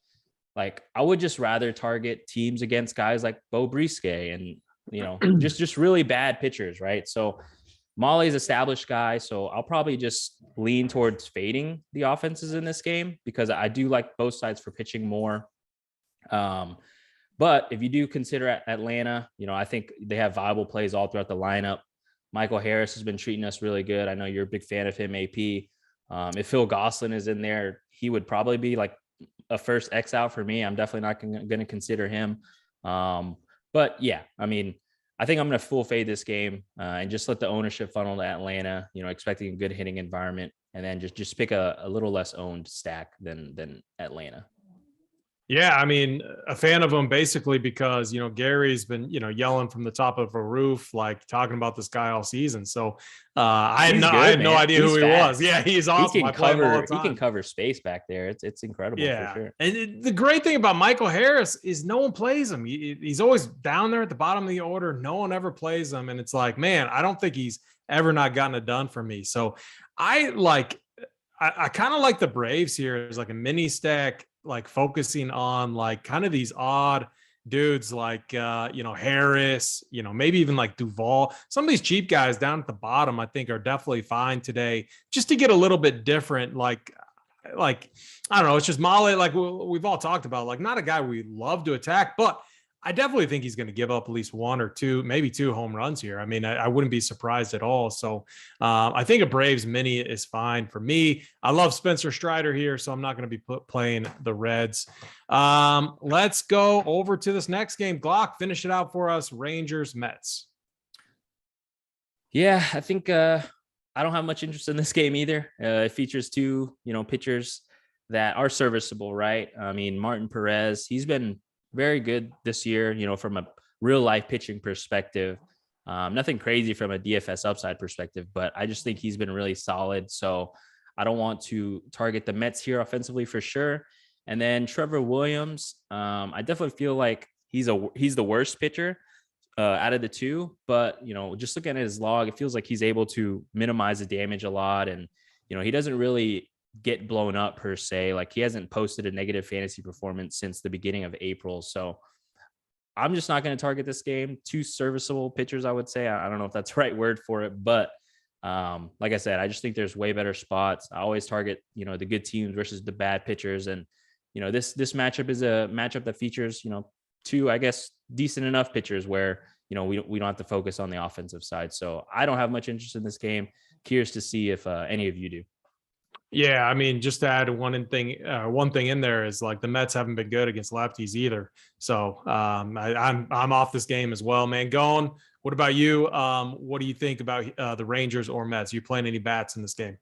C: like I would just rather target teams against guys like Bo Brisque and, just really bad pitchers, right? So Mahle's established guy, so I'll probably just lean towards fading the offenses in this game because I do like both sides for pitching more. But if you do consider Atlanta, I think they have viable plays all throughout the lineup. Michael Harris has been treating us really good. I know you're a big fan of him, AP. If Phil Gosselin is in there, he would probably be like a first X out for me. I'm definitely not going to consider him. But yeah, I mean, I think I'm going to full fade this game and just let the ownership funnel to Atlanta, expecting a good hitting environment, and then just pick a little less owned stack than Atlanta.
A: Yeah, I mean, a fan of him basically because, Gary's been, yelling from the top of a roof, like talking about this guy all season. So I had no idea who he was. Yeah, he's awesome.
C: He can cover space back there. It's incredible.
A: Yeah.
C: For sure.
A: And the great thing about Michael Harris is no one plays him. He's always down there at the bottom of the order. No one ever plays him. And it's like, man, I don't think he's ever not gotten it done for me. So I kind of like the Braves here as like a mini stack, like focusing on like kind of these odd dudes like, Harris, maybe even like Duvall. Some of these cheap guys down at the bottom, I think, are definitely fine today, just to get a little bit different. Like I don't know, it's just Molly, like we've all talked about, like not a guy we love to attack, but I definitely think he's going to give up at least one or two, maybe two home runs here. I mean, I wouldn't be surprised at all. So I think a Braves mini is fine for me. I love Spencer Strider here, so I'm not going to be playing the Reds. Let's go over to this next game. Glock, finish it out for us. Rangers, Mets.
C: Yeah, I think I don't have much interest in this game either. It features two, pitchers that are serviceable, right? I mean, Martin Perez, he's been very good this year, from a real life pitching perspective. Nothing crazy from a DFS upside perspective, but I just think he's been really solid. So I don't want to target the Mets here offensively for sure. And then Trevor Williams, I definitely feel like he's the worst pitcher out of the two, but just looking at his log, it feels like he's able to minimize the damage a lot. And, he doesn't really get blown up per se. Like he hasn't posted a negative fantasy performance since the beginning of April. So I'm just not going to target this game. Two serviceable pitchers, I would say. I don't know if that's the right word for it, but like I said, I just think there's way better spots. I always target, the good teams versus the bad pitchers. And, this matchup is a matchup that features, two, I guess, decent enough pitchers where, we don't have to focus on the offensive side. So I don't have much interest in this game. Curious to see if any of you do.
A: Yeah, I mean, just to add one thing in there is like the Mets haven't been good against lefties either. So I'm off this game as well, man. Gone. What about you? What do you think about the Rangers or Mets? You playing any bats in this game?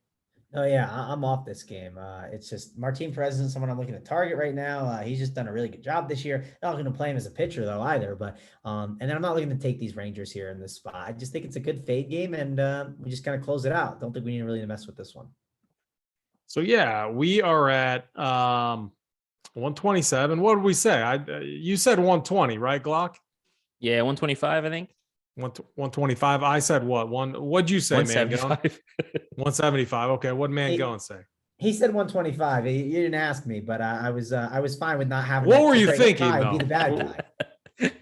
B: Oh yeah, I'm off this game. It's just Martin Perez isn't someone I'm looking to target right now. He's just done a really good job this year. Not going to play him as a pitcher though either. But and then I'm not looking to take these Rangers here in this spot. I just think it's a good fade game, and we just kind of close it out. Don't think we need really to mess with this one.
A: So yeah, we are at 127. What did we say? You said 120, right, Glock?
C: Yeah, 125, I think.
A: 125. I said what? What'd you say, man? 175. Okay, what'd man going say?
B: He said 125. You didn't ask me, but I was fine with not having.
A: What were you thinking?
B: Be the bad guy.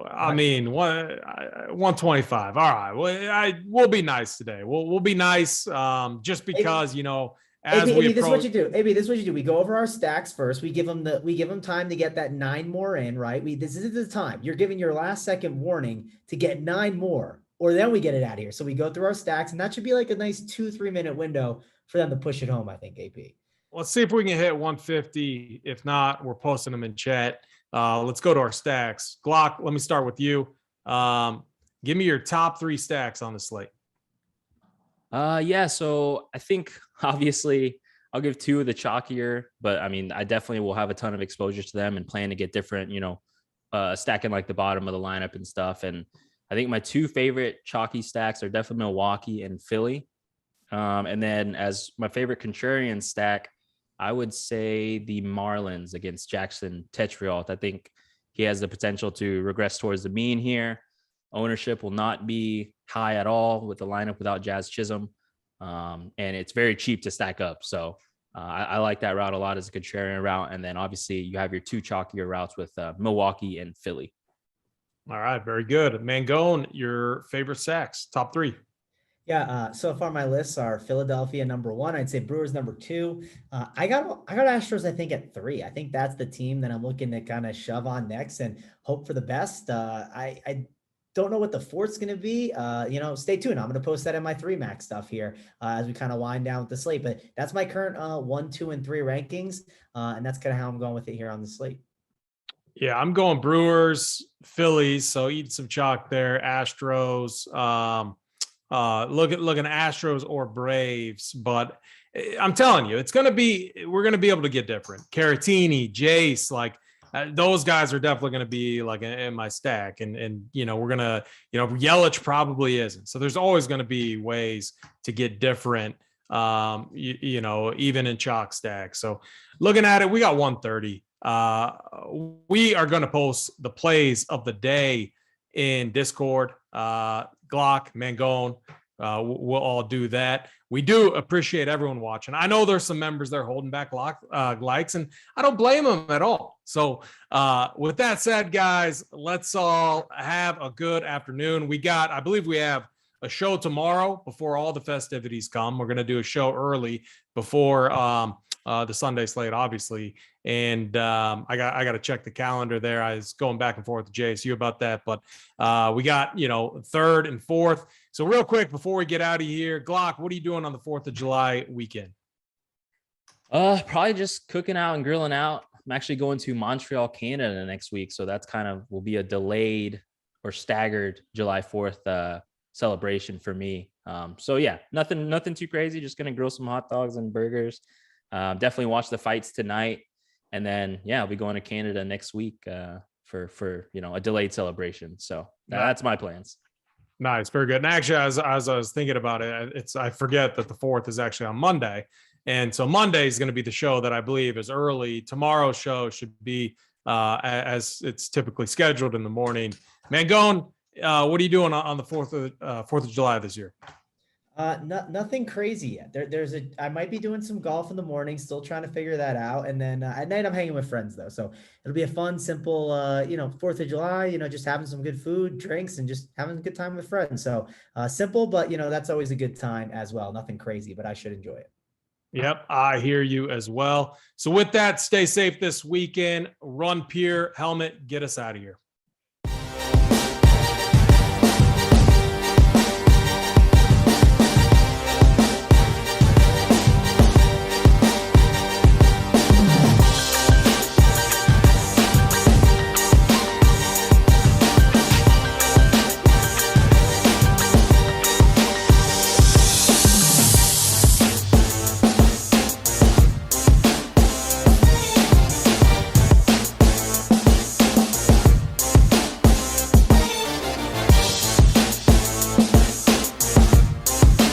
A: I mean, 125. All right. We'll be nice today. We'll be nice. Just because, as
B: AB, this is what you do. AB, this is what you do. We go over our stacks first. We give them time to get that 9 more in, right? This is the time. You're giving your last second warning to get 9 more, or then we get it out of here. So we go through our stacks, and that should be like a nice 2-3 minute window for them to push it home, I think, AB.
A: Let's see if we can hit 150. If not, we're posting them in chat. Let's go to our stacks. Glock, let me start with you. Give me your top 3 stacks on the slate.
C: Yeah, so I think obviously I'll give 2 of the chalkier, but I mean, I definitely will have a ton of exposure to them and plan to get different, stacking like the bottom of the lineup and stuff. And I think my 2 favorite chalky stacks are definitely Milwaukee and Philly. And then as my favorite contrarian stack, I would say the Marlins against Jackson Tetriot. I think he has the potential to regress towards the mean here. Ownership will not be high at all with the lineup without Jazz Chisholm. And it's very cheap to stack up. So I like that route a lot as a contrarian route. And then obviously you have your 2 chalkier routes with Milwaukee and Philly. All
A: right. Very good. Mangone, your favorite stacks, top 3.
B: Yeah, so far my lists are Philadelphia number 1. I'd say Brewers number 2. I got Astros, I think, at 3. I think that's the team that I'm looking to kind of shove on next and hope for the best. I don't know what the 4th's going to be. Stay tuned. I'm going to post that in my 3 max stuff here as we kind of wind down with the slate. But that's my current 1, 2, and 3 rankings, and that's kind of how I'm going with it here on the slate.
A: Yeah, I'm going Brewers, Phillies. So eat some chalk there. Astros. Looking at Astros or Braves, but I'm telling you, we're going to be able to get different. Caratini, Jace, like those guys are definitely going to be like in my stack. And we're going to, Yelich probably isn't. So there's always going to be ways to get different, even in chalk stacks. So looking at it, we got 130. We are going to post the plays of the day in Discord. Glock, Mangone, we'll all do that. We do appreciate everyone watching. I know there's some members that are holding back likes, and I don't blame them at all. So with that said, guys, let's all have a good afternoon. I believe we have a show tomorrow before all the festivities come. We're going to do a show early before the Sunday slate, obviously. And I got to check the calendar there. I was going back and forth with JSU about that, but we got, third and fourth. So real quick, before we get out of here, Glock, what are you doing on the 4th of July weekend?
C: Probably just cooking out and grilling out. I'm actually going to Montreal, Canada next week. So that's will be a delayed or staggered July 4th celebration for me. So yeah, nothing too crazy. Just going to grill some hot dogs and burgers. Definitely watch the fights tonight. And then, yeah, I'll be going to Canada next week for a delayed celebration. So that's my plans. Nice.
A: Very good. And actually, as I was thinking about it, I forget that the 4th is actually on Monday. And so Monday is going to be the show that I believe is early. Tomorrow's show should be as it's typically scheduled in the morning. Mangone, what are you doing on the 4th of July this year?
B: Nothing crazy yet. I might be doing some golf in the morning, still trying to figure that out. And then at night I'm hanging with friends though. So it'll be a fun, simple, 4th of July, just having some good food, drinks, and just having a good time with friends. So simple, but that's always a good time as well. Nothing crazy, but I should enjoy it.
A: Yep. I hear you as well. So with that, stay safe this weekend, run Pier, helmet, get us out of here.